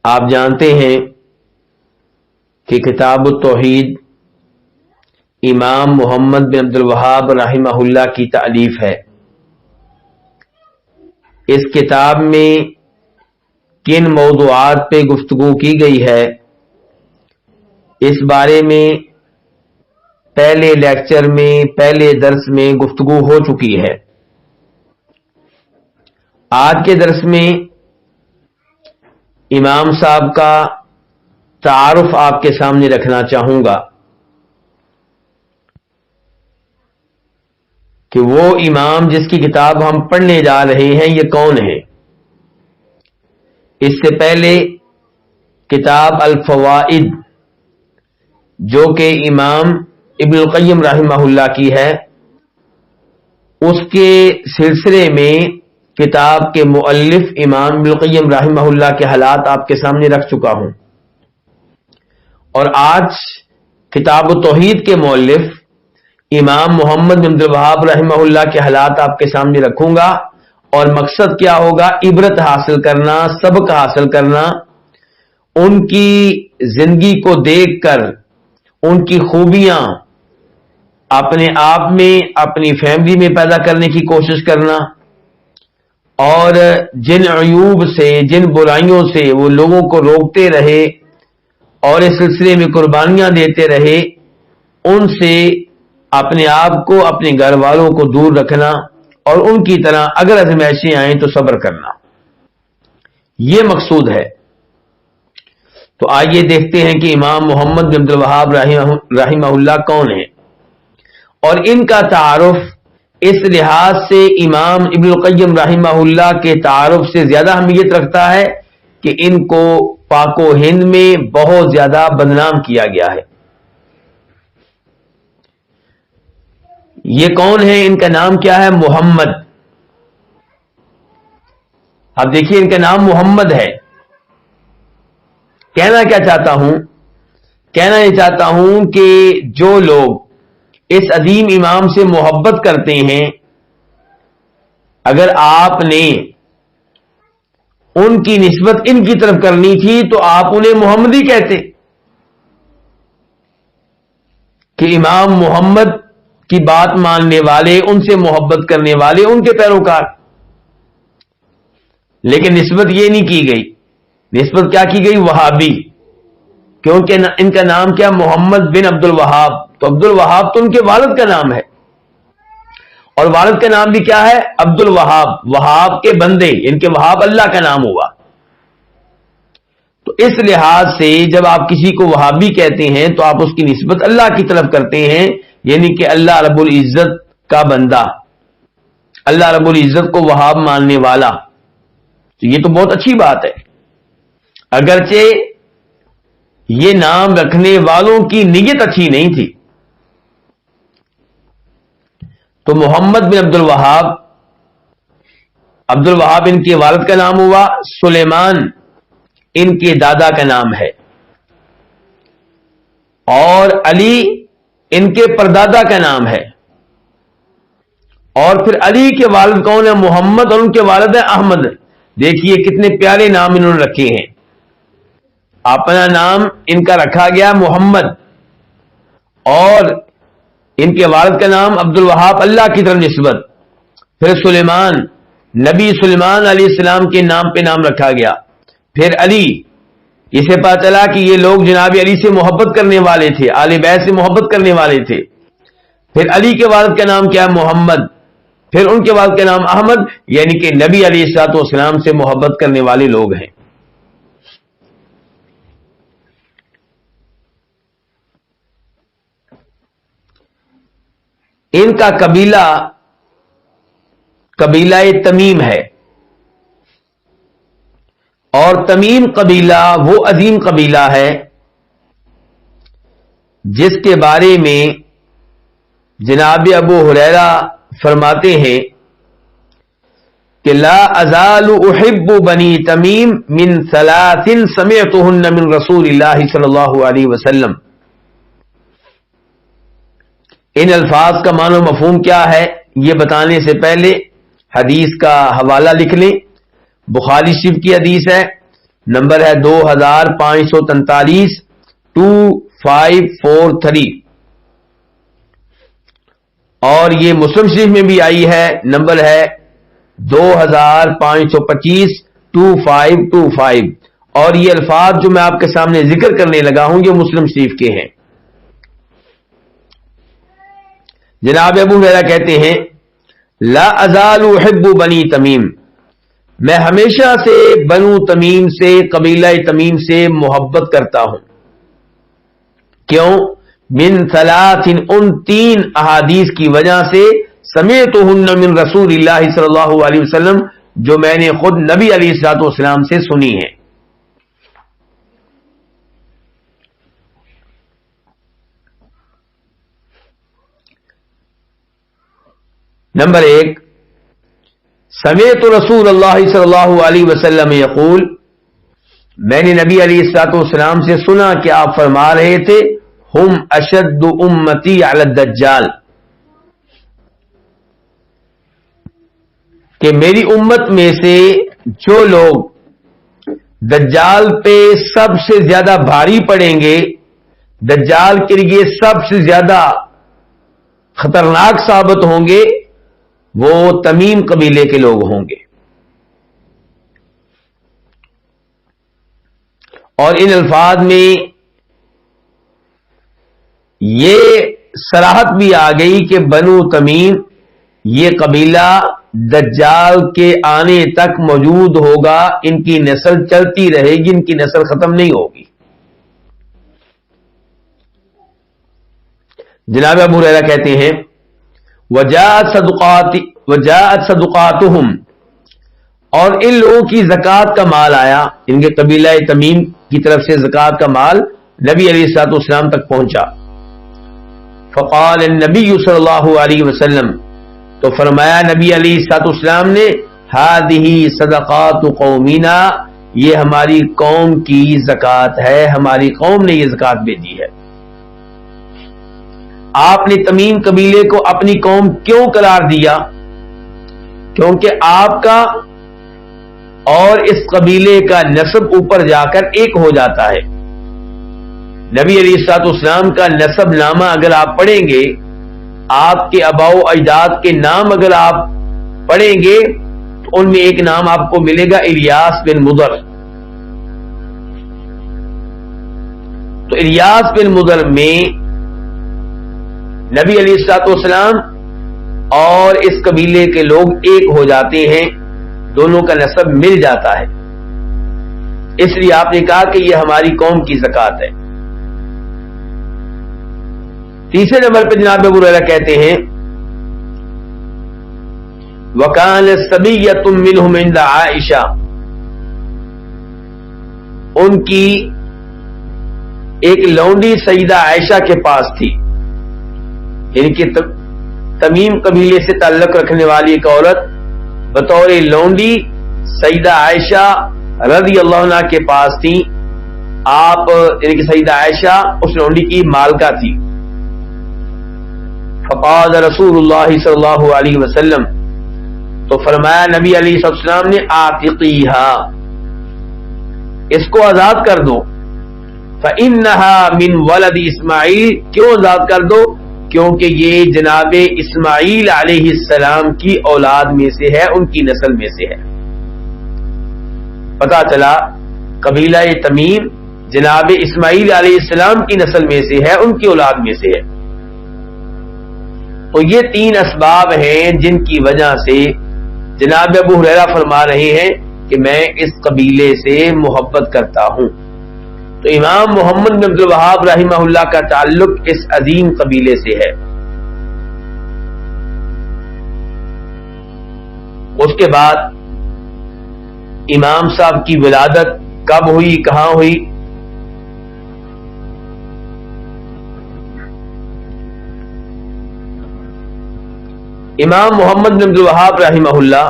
آپ جانتے ہیں کہ کتاب التوحید امام محمد بن عبد الوہاب رحمہ اللہ کی تالیف ہے۔ اس کتاب میں کن موضوعات پہ گفتگو کی گئی ہے، اس بارے میں پہلے لیکچر میں، پہلے درس میں گفتگو ہو چکی ہے۔ آج کے درس میں امام صاحب کا تعارف آپ کے سامنے رکھنا چاہوں گا کہ وہ امام جس کی کتاب ہم پڑھنے جا رہے ہیں یہ کون ہے۔ اس سے پہلے کتاب الفوائد جو کہ امام ابن القیم رحمہ اللہ کی ہے، اس کے سلسلے میں کتاب کے مؤلف امام ابن القیم رحمہ اللہ کے حالات آپ کے سامنے رکھ چکا ہوں، اور آج کتاب التوحید کے مؤلف امام محمد بن عبد الوہاب رحمہ اللہ کے حالات آپ کے سامنے رکھوں گا، اور مقصد کیا ہوگا؟ عبرت حاصل کرنا، سبق حاصل کرنا، ان کی زندگی کو دیکھ کر ان کی خوبیاں اپنے آپ میں، اپنی فیملی میں پیدا کرنے کی کوشش کرنا، اور جن عیوب سے، جن برائیوں سے وہ لوگوں کو روکتے رہے اور اس سلسلے میں قربانیاں دیتے رہے، ان سے اپنے آپ کو، اپنے گھر والوں کو دور رکھنا، اور ان کی طرح اگر آزمائشیں آئیں تو صبر کرنا، یہ مقصود ہے۔ تو آئیے دیکھتے ہیں کہ امام محمد بن عبد الوہاب رحمہ اللہ کون ہیں، اور ان کا تعارف اس لحاظ سے امام ابن القیم رحمہ اللہ کے تعارف سے زیادہ اہمیت رکھتا ہے کہ ان کو پاک و ہند میں بہت زیادہ بدنام کیا گیا ہے۔ یہ کون ہے؟ ان کا نام کیا ہے؟ محمد۔ اب دیکھیے ان کا نام محمد ہے۔ کہنا کیا چاہتا ہوں؟ کہنا یہ چاہتا ہوں کہ جو لوگ اس عظیم امام سے محبت کرتے ہیں، اگر آپ نے ان کی نسبت ان کی طرف کرنی تھی تو آپ انہیں محمدی کہتے کہ امام محمد کی بات ماننے والے، ان سے محبت کرنے والے، ان کے پیروکار۔ لیکن نسبت یہ نہیں کی گئی، نسبت کیا کی گئی؟ وہابی، کیونکہ ان کا نام کیا؟ محمد بن عبد الوہاب، تو عبد الوہاب تو ان کے والد کا نام ہے، اور والد کا نام بھی کیا ہے؟ عبد الوہاب، وہاب کے بندے، ان کے وہاب اللہ کا نام ہوا۔ تو اس لحاظ سے جب آپ کسی کو وہابی کہتے ہیں تو آپ اس کی نسبت اللہ کی طرف کرتے ہیں، یعنی کہ اللہ رب العزت کا بندہ، اللہ رب العزت کو وہاب ماننے والا۔ تو یہ تو بہت اچھی بات ہے، اگرچہ یہ نام رکھنے والوں کی نیت اچھی نہیں تھی۔ تو محمد بن عبد الوہاب، عبد الوہاب ان کے والد کا نام ہوا، سلیمان ان کے دادا کا نام ہے، اور علی ان کے پردادا کا نام ہے، اور پھر علی کے والد کون ہے؟ محمد، اور ان کے والد ہیں احمد۔ دیکھیے کتنے پیارے نام انہوں نے رکھے ہیں۔ اپنا نام ان کا رکھا گیا محمد، اور ان کے والد کا نام عبد الوہاب، اللہ کی طرف نسبت، پھر سلیمان، نبی سلیمان علیہ السلام کے نام پہ نام رکھا گیا، پھر علی، اسے پتا چلا کہ یہ لوگ جناب علی سے محبت کرنے والے تھے، آل بیت سے محبت کرنے والے تھے، پھر علی کے والد کا نام کیا ہے؟ محمد، پھر ان کے والد کا نام احمد، یعنی کہ نبی علیہ الصلوۃ والسلام سے محبت کرنے والے لوگ ہیں۔ ان کا قبیلہ تمیم ہے، اور تمیم قبیلہ وہ عظیم قبیلہ ہے جس کے بارے میں جناب ابو ہریرہ فرماتے ہیں کہ لا ازال احب بنی تمیم من ثلاث سمعتهن من رسول اللہ صلی اللہ علیہ وسلم۔ ان الفاظ کا معنی و مفہوم کیا ہے یہ بتانے سے پہلے حدیث کا حوالہ لکھ لیں۔ بخاری شریف کی حدیث ہے، نمبر ہے 2543 2543، اور یہ مسلم شریف میں بھی آئی ہے، نمبر ہے 2525 2525، اور یہ الفاظ جو میں آپ کے سامنے ذکر کرنے لگا ہوں یہ مسلم شریف کے ہیں۔ جناب ابو ہریرہ کہتے ہیں لا ازال احب بنی تمیم، میں ہمیشہ سے بنو تمیم سے، قبیلہ تمیم سے محبت کرتا ہوں۔ کیوں؟ من ثلاث، ان 3 احادیث کی وجہ سے، سمعتہن من رسول اللہ صلی اللہ علیہ وسلم، جو میں نے خود نبی علیہ الصلوۃ والسلام سے سنی ہے۔ نمبر 1، سمعت رسول اللہ صلی اللہ علیہ وسلم یقول، میں نے نبی علیہ الصلوۃ والسلام سے سنا کہ آپ فرما رہے تھے ہم اشد امتی علی الدجال، کہ میری امت میں سے جو لوگ دجال پہ سب سے زیادہ بھاری پڑیں گے، دجال کے لیے سب سے زیادہ خطرناک ثابت ہوں گے، وہ تمیم قبیلے کے لوگ ہوں گے۔ اور ان الفاظ میں یہ صراحت بھی آ گئی کہ بنو تمیم یہ قبیلہ دجال کے آنے تک موجود ہوگا، ان کی نسل چلتی رہے گی، ان کی نسل ختم نہیں ہوگی۔ جناب ابو ہریرہ کہتے ہیں وجاءت صدقاتہم، اور ان لوگوں کی زکوٰۃ کا مال آیا، ان کے قبیلہ تمیم کی طرف سے زکوٰۃ کا مال نبی علیہ الصلوۃ والسلام تک پہنچا۔ فقال النبی صلی اللہ علیہ وسلم، تو فرمایا نبی علیہ الصلوۃ والسلام نے ہذہ صدقات قومنا، یہ ہماری قوم کی زکوٰۃ ہے، ہماری قوم نے یہ زکوٰۃ بھیجی ہے۔ آپ نے تمیم قبیلے کو اپنی قوم کیوں قرار دیا؟ کیونکہ آپ کا اور اس قبیلے کا نسب اوپر جا کر ایک ہو جاتا ہے۔ نبی علیہ الصلوۃ والسلام کا نسب نامہ اگر آپ پڑھیں گے، آپ کے آباء و اجداد کے نام اگر آپ پڑھیں گے تو ان میں ایک نام آپ کو ملے گا الیاس بن مضر۔ تو الیاس بن مضر میں نبی علیہ الصلوۃ والسلام اور اس قبیلے کے لوگ ایک ہو جاتے ہیں، دونوں کا نسب مل جاتا ہے، اس لیے آپ نے کہا کہ یہ ہماری قوم کی زکوٰۃ ہے۔ تیسرے نمبر پہ جناب ابو ہریرہ کہتے ہیں وَكَانَ صَبِيَّةٌ مِّنْهُمْ عِندَ عَائِشَةَ، ان کی ایک لونڈی سیدہ عائشہ کے پاس تھی، یعنی کہ تمیم قبیلے سے تعلق رکھنے والی ایک عورت بطور لونڈی سیدہ عائشہ رضی اللہ عنہ کے پاس تھی۔ آپ یعنی کہ سیدہ عائشہ اس لونڈی کی مالکہ تھی۔ فقال رسول اللہ صلی اللہ علیہ وسلم، تو فرمایا نبی علیہ السلام نے آتقیہا، اس کو آزاد کر دو، فإنہا من ولد اسماعیل، کیوں آزاد کر دو؟ کیونکہ یہ جناب اسماعیل علیہ السلام کی اولاد میں سے ہے، ان کی نسل میں سے ہے۔ پتا چلا قبیلہ تمیم جناب اسماعیل علیہ السلام کی نسل میں سے ہے، ان کی اولاد میں سے ہے۔ تو یہ 3 اسباب ہیں جن کی وجہ سے جناب ابو ہریرہ فرما رہے ہیں کہ میں اس قبیلے سے محبت کرتا ہوں۔ تو امام محمد بن عبد الوہاب رحمہ اللہ کا تعلق اس عظیم قبیلے سے ہے۔ اس کے بعد امام صاحب کی ولادت کب ہوئی، کہاں ہوئی؟ امام محمد بن عبد الوہاب رحمہ اللہ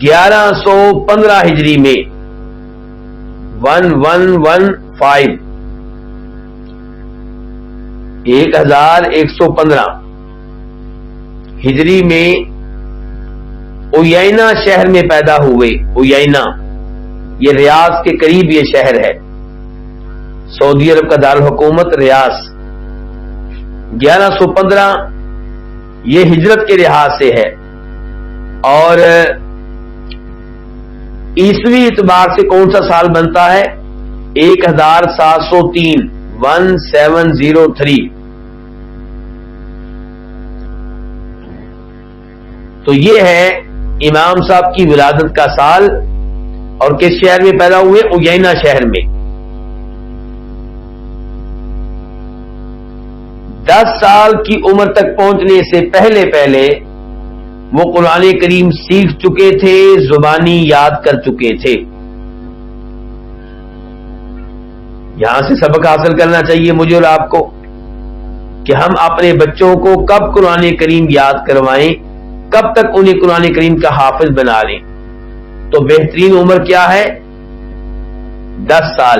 1115 ہجری میں 1115 ہجری میں اویینہ شہر میں پیدا ہوئے۔ اویینہ یہ ریاض کے قریب یہ شہر ہے، سعودی عرب کا دارالحکومت ریاض۔ 1115 یہ ہجرت کے لحاظ سے ہے، اور عیسوی اعتبار سے کون سا سال بنتا ہے؟ 1703 1703۔ تو یہ ہے امام صاحب کی ولادت کا سال، اور کس شہر میں پیدا ہوئے؟ اجینا شہر میں۔ 10 سال کی عمر تک پہنچنے سے پہلے وہ قرآن کریم سیکھ چکے تھے، زبانی یاد کر چکے تھے۔ یہاں سے سبق حاصل کرنا چاہیے مجھے اور آپ کو کہ ہم اپنے بچوں کو کب قرآن کریم یاد کروائیں، کب تک انہیں قرآن کریم کا حافظ بنا لیں۔ تو بہترین عمر کیا ہے؟ 10 سال۔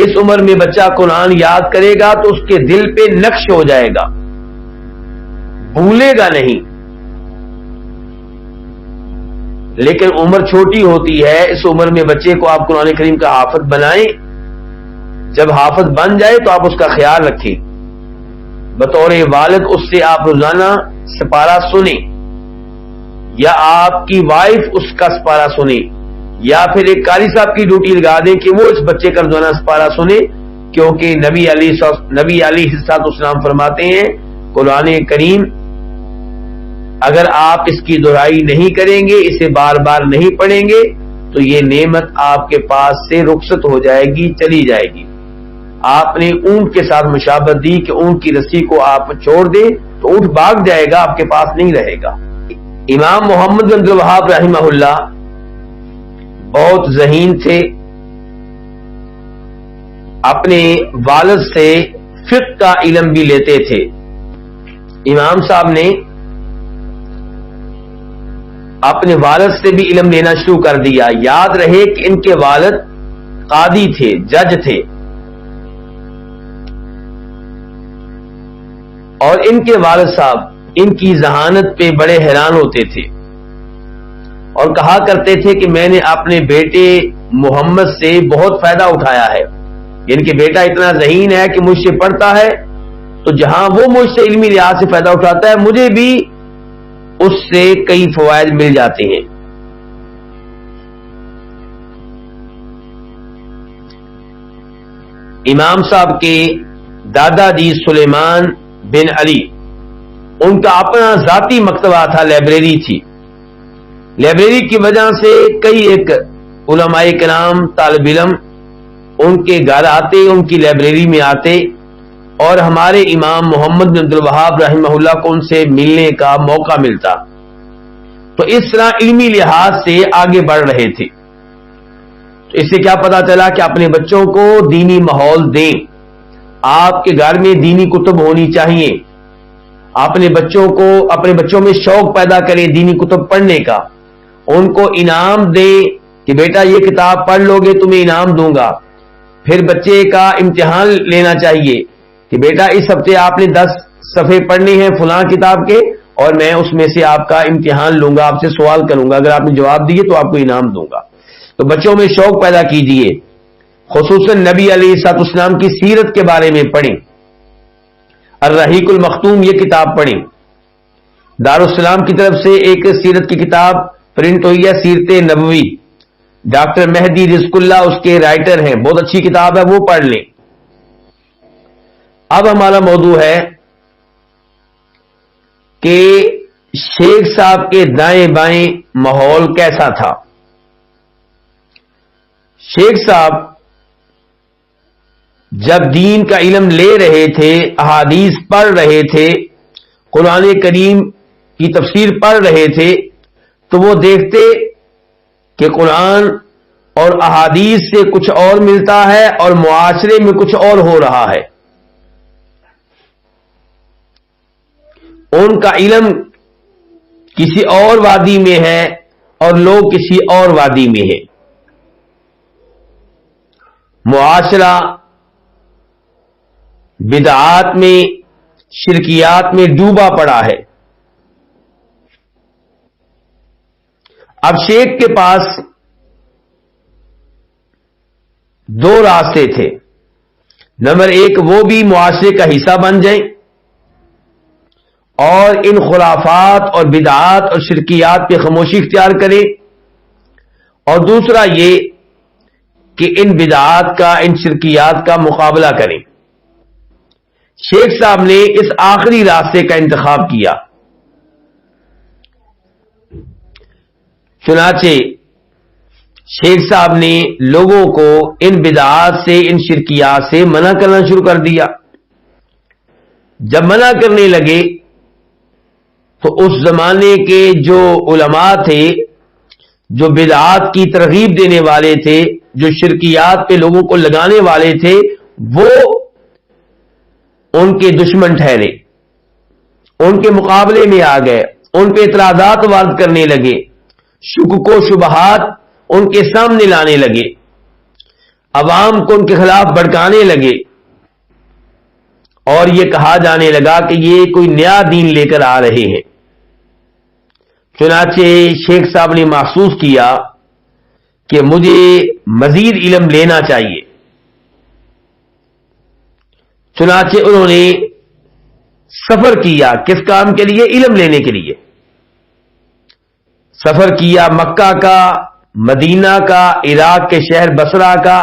اس عمر میں بچہ قرآن یاد کرے گا تو اس کے دل پہ نقش ہو جائے گا، بھولے گا نہیں۔ لیکن عمر چھوٹی ہوتی ہے، اس عمر میں بچے کو آپ قرآن کریم کا حافظ بنائیں، جب حافظ بن جائے تو آپ اس کا خیال رکھیں، بطور والد اس سے آپ روزانہ سپارہ سنیں، یا آپ کی وائف اس کا سپارہ سنیں، یا پھر ایک قاری صاحب کی ڈیوٹی لگا دیں کہ وہ اس بچے کا روزانہ سپارہ سنیں، کیونکہ نبی علیہ السلام فرماتے ہیں قرآن کریم اگر آپ اس کی دہرائی نہیں کریں گے، اسے بار بار نہیں پڑھیں گے، تو یہ نعمت آپ کے پاس سے رخصت ہو جائے گی، چلی جائے گی۔ آپ نے اونٹ کے ساتھ مشابہت دی کہ اونٹ کی رسی کو آپ چھوڑ دیں تو اونٹ بھاگ جائے گا، آپ کے پاس نہیں رہے گا۔ امام محمد بن عبد الوہاب رحمہ اللہ بہت ذہین تھے، اپنے والد سے فقہ کا علم بھی لیتے تھے۔ امام صاحب نے اپنے والد سے بھی علم لینا شروع کر دیا۔ یاد رہے کہ ان کے والد قاضی تھے، جج تھے، اور ان کے والد صاحب ان کی ذہانت پہ بڑے حیران ہوتے تھے، اور کہا کرتے تھے کہ میں نے اپنے بیٹے محمد سے بہت فائدہ اٹھایا ہے، یعنی کہ بیٹا اتنا ذہین ہے کہ مجھ سے پڑھتا ہے، تو جہاں وہ مجھ سے علمی لحاظ سے فائدہ اٹھاتا ہے، مجھے بھی اس سے کئی فوائد مل جاتے ہیں۔ امام صاحب کے دادا جی سلیمان بن علی، ان کا اپنا ذاتی مکتبہ تھا، لائبریری تھی۔ لائبریری کی وجہ سے کئی ایک علماء کرام، طالب علم ان کے گھر آتے، ان کی لائبریری میں آتے، اور ہمارے امام محمد بن عبد الوہاب رحمہ اللہ کو ان سے ملنے کا موقع ملتا، تو اس طرح علمی لحاظ سے آگے بڑھ رہے تھے۔ تو اس سے کیا پتا چلا کہ اپنے بچوں کو دینی ماحول دیں، آپ کے گھر میں دینی کتب ہونی چاہیے، اپنے بچوں میں شوق پیدا کریں دینی کتب پڑھنے کا، ان کو انعام دیں کہ بیٹا یہ کتاب پڑھ لو گے تمہیں انعام دوں گا۔ پھر بچے کا امتحان لینا چاہیے کہ بیٹا اس ہفتے آپ نے 10 صفحے پڑھنے ہیں فلاں کتاب کے، اور میں اس میں سے آپ کا امتحان لوں گا، آپ سے سوال کروں گا، اگر آپ نے جواب دیے تو آپ کو انعام دوں گا۔ تو بچوں میں شوق پیدا کیجیے، خصوصاً نبی علیہ السلام کی سیرت کے بارے میں پڑھیں، الرحیق المختوم یہ کتاب پڑھیں۔ دارالسلام کی طرف سے ایک سیرت کی کتاب پرنٹ ہوئی ہے، سیرت نبوی، ڈاکٹر مہدی رزق اللہ اس کے رائٹر ہیں، بہت اچھی کتاب ہے، وہ پڑھ لیں۔ اب ہمارا موضوع ہے کہ شیخ صاحب کے دائیں بائیں ماحول کیسا تھا۔ شیخ صاحب جب دین کا علم لے رہے تھے، احادیث پڑھ رہے تھے، قرآن کریم کی تفسیر پڑھ رہے تھے، تو وہ دیکھتے کہ قرآن اور احادیث سے کچھ اور ملتا ہے اور معاشرے میں کچھ اور ہو رہا ہے۔ ان کا علم کسی اور وادی میں ہے اور لوگ کسی اور وادی میں ہیں۔ معاشرہ بدعات میں، شرکیات میں ڈوبا پڑا ہے۔ اب شیخ کے پاس دو راستے تھے. نمبر ایک، وہ بھی معاشرے کا حصہ بن جائیں اور ان خرافات اور بدعات اور شرکیات پہ خاموشی اختیار کریں، اور دوسرا یہ کہ ان بدعات کا، ان شرکیات کا مقابلہ کریں. شیخ صاحب نے اس آخری راستے کا انتخاب کیا. چنانچہ شیخ صاحب نے لوگوں کو ان بدعات سے، ان شرکیات سے منع کرنا شروع کر دیا. جب منع کرنے لگے تو اس زمانے کے جو علماء تھے، جو بدعات کی ترغیب دینے والے تھے، جو شرکیات پہ لوگوں کو لگانے والے تھے، وہ ان کے دشمن ٹھہرے، ان کے مقابلے میں آ گئے، ان پہ اعتراضات وارد کرنے لگے، شکوک و شبہات ان کے سامنے لانے لگے، عوام کو ان کے خلاف بھڑکانے لگے، اور یہ کہا جانے لگا کہ یہ کوئی نیا دین لے کر آ رہے ہیں. چنانچہ شیخ صاحب نے محسوس کیا کہ مجھے مزید علم لینا چاہیے. چنانچہ انہوں نے سفر کیا. کس کام کے لیے؟ علم لینے کے لیے. سفر کیا مکہ کا، مدینہ کا، عراق کے شہر بصرہ کا،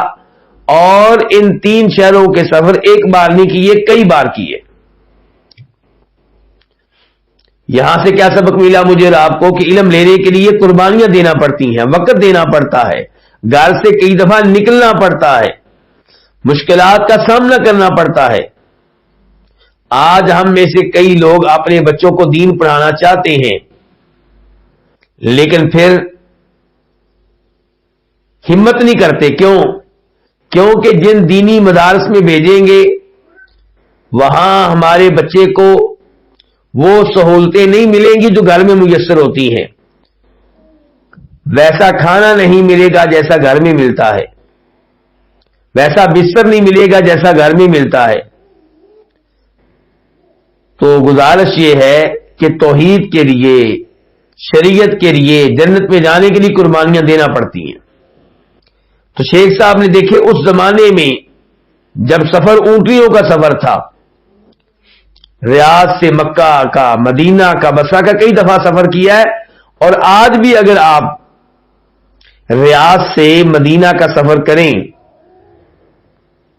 اور ان 3 شہروں کے سفر ایک بار نہیں کیے، کئی بار کیے. یہاں سے کیا سبق ملا مجھے اور آپ کو؟ کہ علم لینے کے لیے قربانیاں دینا پڑتی ہیں، وقت دینا پڑتا ہے، گھر سے کئی دفعہ نکلنا پڑتا ہے، مشکلات کا سامنا کرنا پڑتا ہے. آج ہم میں سے کئی لوگ اپنے بچوں کو دین پڑھانا چاہتے ہیں، لیکن پھر ہمت نہیں کرتے. کیونکہ جن دینی مدارس میں بھیجیں گے وہاں ہمارے بچے کو وہ سہولتیں نہیں ملیں گی جو گھر میں میسر ہوتی ہیں. ویسا کھانا نہیں ملے گا جیسا گھر میں ملتا ہے، ویسا بستر نہیں ملے گا جیسا گھر میں ملتا ہے. تو گزارش یہ ہے کہ توحید کے لیے، شریعت کے لیے، جنت میں جانے کے لیے قربانیاں دینا پڑتی ہیں. تو شیخ صاحب نے دیکھے اس زمانے میں جب سفر اونٹنیوں کا سفر تھا، ریاض سے مکہ کا، مدینہ کا، بصرہ کا کئی دفعہ سفر کیا ہے. اور آج بھی اگر آپ ریاض سے مدینہ کا سفر کریں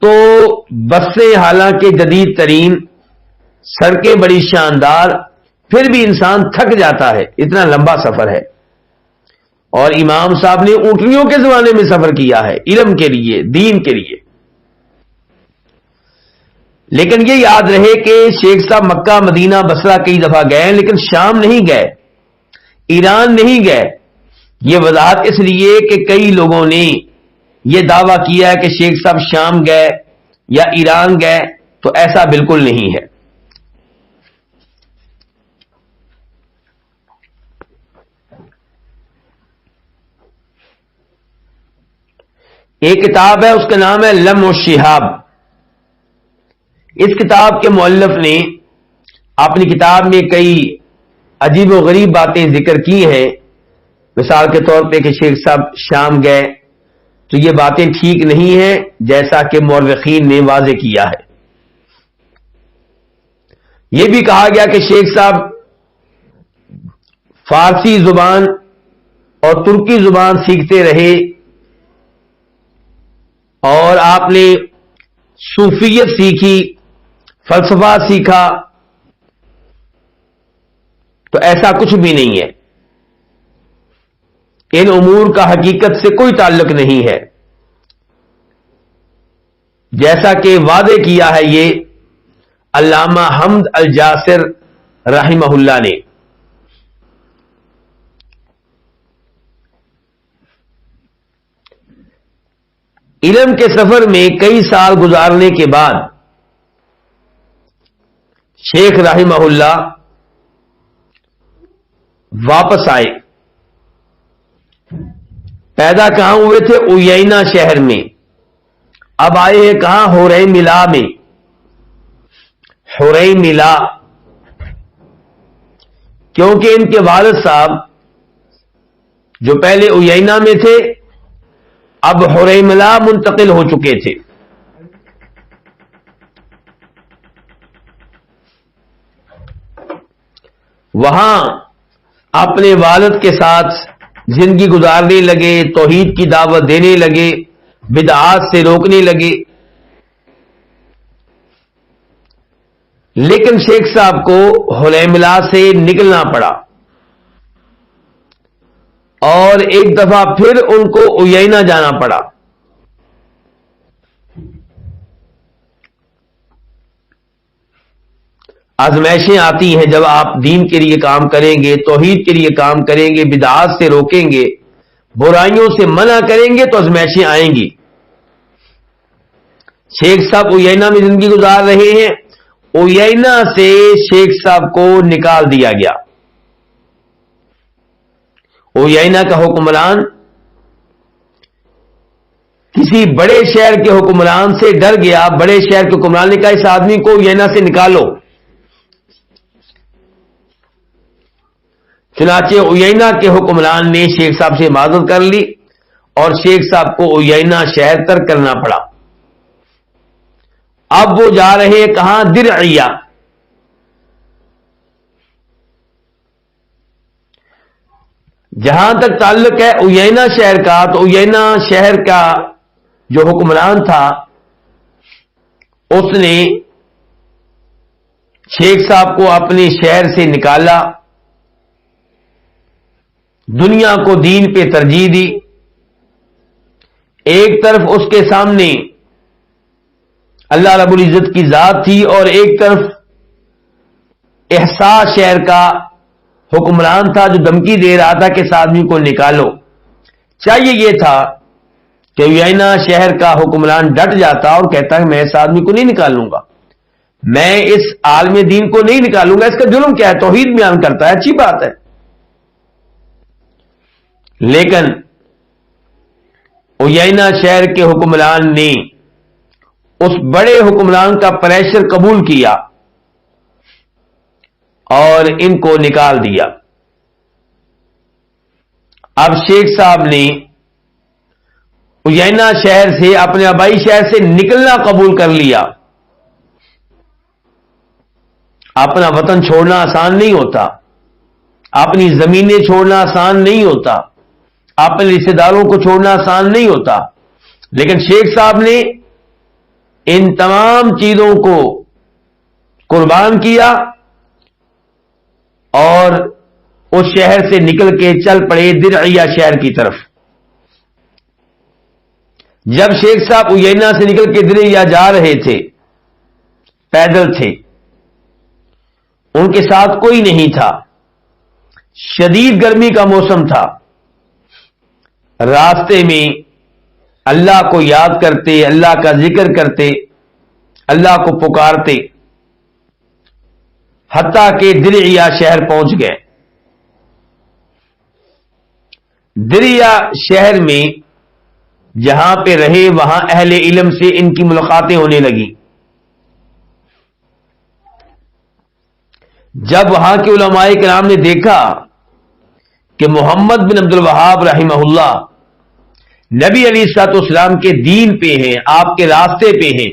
تو بسیں حالانکہ جدید ترین، سڑکیں بڑی شاندار، پھر بھی انسان تھک جاتا ہے، اتنا لمبا سفر ہے. اور امام صاحب نے اونٹنیوں کے زمانے میں سفر کیا ہے علم کے لیے، دین کے لیے. لیکن یہ یاد رہے کہ شیخ صاحب مکہ، مدینہ، بصرہ کئی دفعہ گئے، لیکن شام نہیں گئے، ایران نہیں گئے. یہ وضاحت اس لیے کہ کئی لوگوں نے یہ دعویٰ کیا ہے کہ شیخ صاحب شام گئے یا ایران گئے، تو ایسا بالکل نہیں ہے. ایک کتاب ہے، اس کا نام ہے لمع الشہاب. اس کتاب کے مؤلف نے اپنی کتاب میں کئی عجیب و غریب باتیں ذکر کی ہیں. مثال کے طور پہ کہ شیخ صاحب شام گئے، تو یہ باتیں ٹھیک نہیں ہیں جیسا کہ مورخین نے واضح کیا ہے. یہ بھی کہا گیا کہ شیخ صاحب فارسی زبان اور ترکی زبان سیکھتے رہے، اور آپ نے صوفیت سیکھی، فلسفہ سیکھا. تو ایسا کچھ بھی نہیں ہے. ان امور کا حقیقت سے کوئی تعلق نہیں ہے، جیسا کہ وعدے کیا ہے یہ علامہ حمد الجاسر رحمہ اللہ نے. علم کے سفر میں کئی سال گزارنے کے بعد شیخ رحمہ اللہ واپس آئے. پیدا کہاں ہوئے تھے؟ اویینہ شہر میں. اب آئے ہیں کہاں؟ حریملہ میں. حریملہ کیونکہ ان کے والد صاحب جو پہلے اویینہ میں تھے اب حریملہ منتقل ہو چکے تھے. وہاں اپنے والد کے ساتھ زندگی گزارنے لگے، توحید کی دعوت دینے لگے، بدعات سے روکنے لگے. لیکن شیخ صاحب کو حلیملہ سے نکلنا پڑا اور ایک دفعہ پھر ان کو عیینہ جانا پڑا. آزمائشیں آتی ہیں جب آپ دین کے لیے کام کریں گے، توحید کے لیے کام کریں گے، بدعات سے روکیں گے، برائیوں سے منع کریں گے تو آزمائشیں آئیں گی. شیخ صاحب عیینہ میں زندگی گزار رہے ہیں، عیینہ سے شیخ صاحب کو نکال دیا گیا. عیینہ کا حکمران کسی بڑے شہر کے حکمران سے ڈر گیا. بڑے شہر کے حکمران نے کہا اس آدمی کو عیینہ سے نکالو. چنانچہ عیینہ کے حکمران نے شیخ صاحب سے معذرت کر لی اور شیخ صاحب کو عیینہ شہر ترک کرنا پڑا. اب وہ جا رہے کہاں؟ درعیہ. جہاں تک تعلق ہے عیینہ شہر کا، تو عیینہ شہر کا جو حکمران تھا اس نے شیخ صاحب کو اپنے شہر سے نکالا، دنیا کو دین پہ ترجیح دی. ایک طرف اس کے سامنے اللہ رب العزت کی ذات تھی اور ایک طرف احساس شہر کا حکمران تھا جو دھمکی دے رہا تھا کہ اس آدمی کو نکالو. چاہیے یہ تھا کہ عیینہ شہر کا حکمران ڈٹ جاتا اور کہتا کہ میں اس آدمی کو نہیں نکالوں گا، میں اس عالم دین کو نہیں نکالوں گا، اس کا جرم کیا ہے؟ توحید بیان کرتا ہے، اچھی بات ہے. لیکن عیینہ شہر کے حکمران نے اس بڑے حکمران کا پریشر قبول کیا اور ان کو نکال دیا. اب شیخ صاحب نے عیینہ شہر سے، اپنے آبائی شہر سے نکلنا قبول کر لیا. اپنا وطن چھوڑنا آسان نہیں ہوتا، اپنی زمینیں چھوڑنا آسان نہیں ہوتا، اپنے رشتے داروں کو چھوڑنا آسان نہیں ہوتا. لیکن شیخ صاحب نے ان تمام چیزوں کو قربان کیا اور اس شہر سے نکل کے چل پڑے درعیہ شہر کی طرف. جب شیخ صاحب عیینہ سے نکل کے درعیہ جا رہے تھے، پیدل تھے، ان کے ساتھ کوئی نہیں تھا، شدید گرمی کا موسم تھا. راستے میں اللہ کو یاد کرتے، اللہ کا ذکر کرتے، اللہ کو پکارتے، حتیٰ کہ درعیہ شہر پہنچ گئے. درعیہ شہر میں جہاں پہ رہے وہاں اہل علم سے ان کی ملاقاتیں ہونے لگی. جب وہاں کے علماء کرام نے دیکھا کہ محمد بن عبد الوہاب رحمہ اللہ نبی علیہ الصلوۃ والسلام کے دین پہ ہیں، آپ کے راستے پہ ہیں،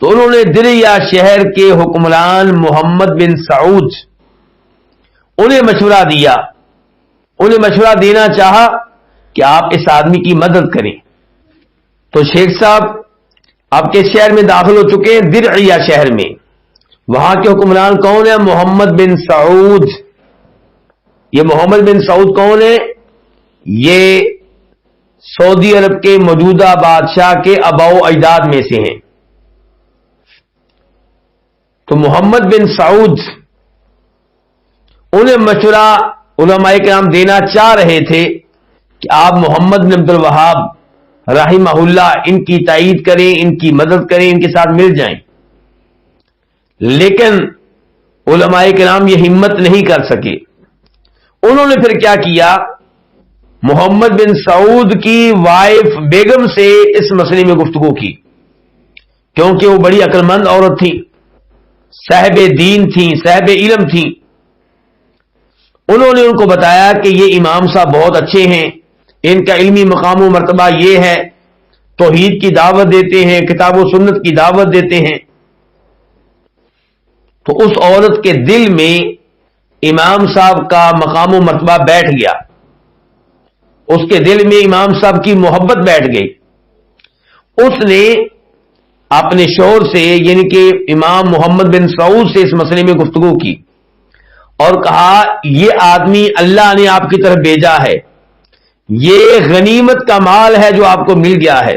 تو انہوں نے درعیہ شہر کے حکمران محمد بن سعود انہیں مشورہ دیا، انہیں مشورہ دینا چاہا کہ آپ اس آدمی کی مدد کریں. تو شیخ صاحب آپ کے شہر میں داخل ہو چکے ہیں، درعیہ شہر میں. وہاں کے حکمران کون ہیں؟ محمد بن سعود. یہ محمد بن سعود کون ہے؟ یہ سعودی عرب کے موجودہ بادشاہ کے آباء و اجداد میں سے ہیں. تو محمد بن سعود انہیں مشورہ علماء کرام دینا چاہ رہے تھے کہ آپ محمد بن عبد الوہاب رحمہ اللہ ان کی تائید کریں، ان کی مدد کریں، ان کے ساتھ مل جائیں. لیکن علماء کرام یہ ہمت نہیں کر سکے. انہوں نے پھر کیا کیا؟ محمد بن سعود کی وائف بیگم سے اس مسئلے میں گفتگو کی، کیونکہ وہ بڑی عقل مند عورت تھی، صاحب دین تھی، صاحب علم تھی. انہوں نے ان کو بتایا کہ یہ امام صاحب بہت اچھے ہیں، ان کا علمی مقام و مرتبہ یہ ہے، توحید کی دعوت دیتے ہیں، کتاب و سنت کی دعوت دیتے ہیں، تو اس عورت کے دل میں امام صاحب کا مقام و مرتبہ بیٹھ گیا، اس کے دل میں امام صاحب کی محبت بیٹھ گئی۔ اس نے اپنے شوہر سے یعنی کہ امام محمد بن سعود سے اس مسئلے میں گفتگو کی اور کہا یہ آدمی اللہ نے آپ کی طرف بھیجا ہے، یہ غنیمت کا مال ہے جو آپ کو مل گیا ہے،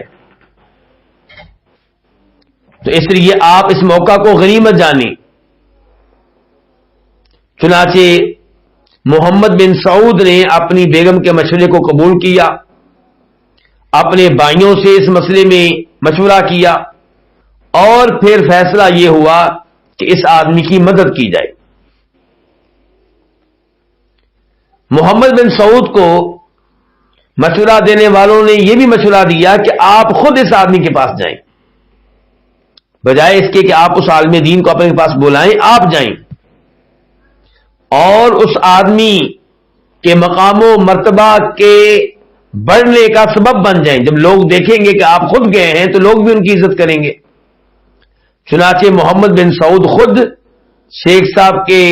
تو اس لیے آپ اس موقع کو غنیمت جانیں۔ چنانچہ محمد بن سعود نے اپنی بیگم کے مشورے کو قبول کیا، اپنے بھائیوں سے اس مسئلے میں مشورہ کیا اور پھر فیصلہ یہ ہوا کہ اس آدمی کی مدد کی جائے۔ محمد بن سعود کو مشورہ دینے والوں نے یہ بھی مشورہ دیا کہ آپ خود اس آدمی کے پاس جائیں، بجائے اس کے کہ آپ اس عالم دین کو اپنے پاس بلائیں، آپ جائیں اور اس آدمی کے مقام و مرتبہ کے بڑھنے کا سبب بن جائیں۔ جب لوگ دیکھیں گے کہ آپ خود گئے ہیں تو لوگ بھی ان کی عزت کریں گے۔ چنانچہ محمد بن سعود خود شیخ صاحب کے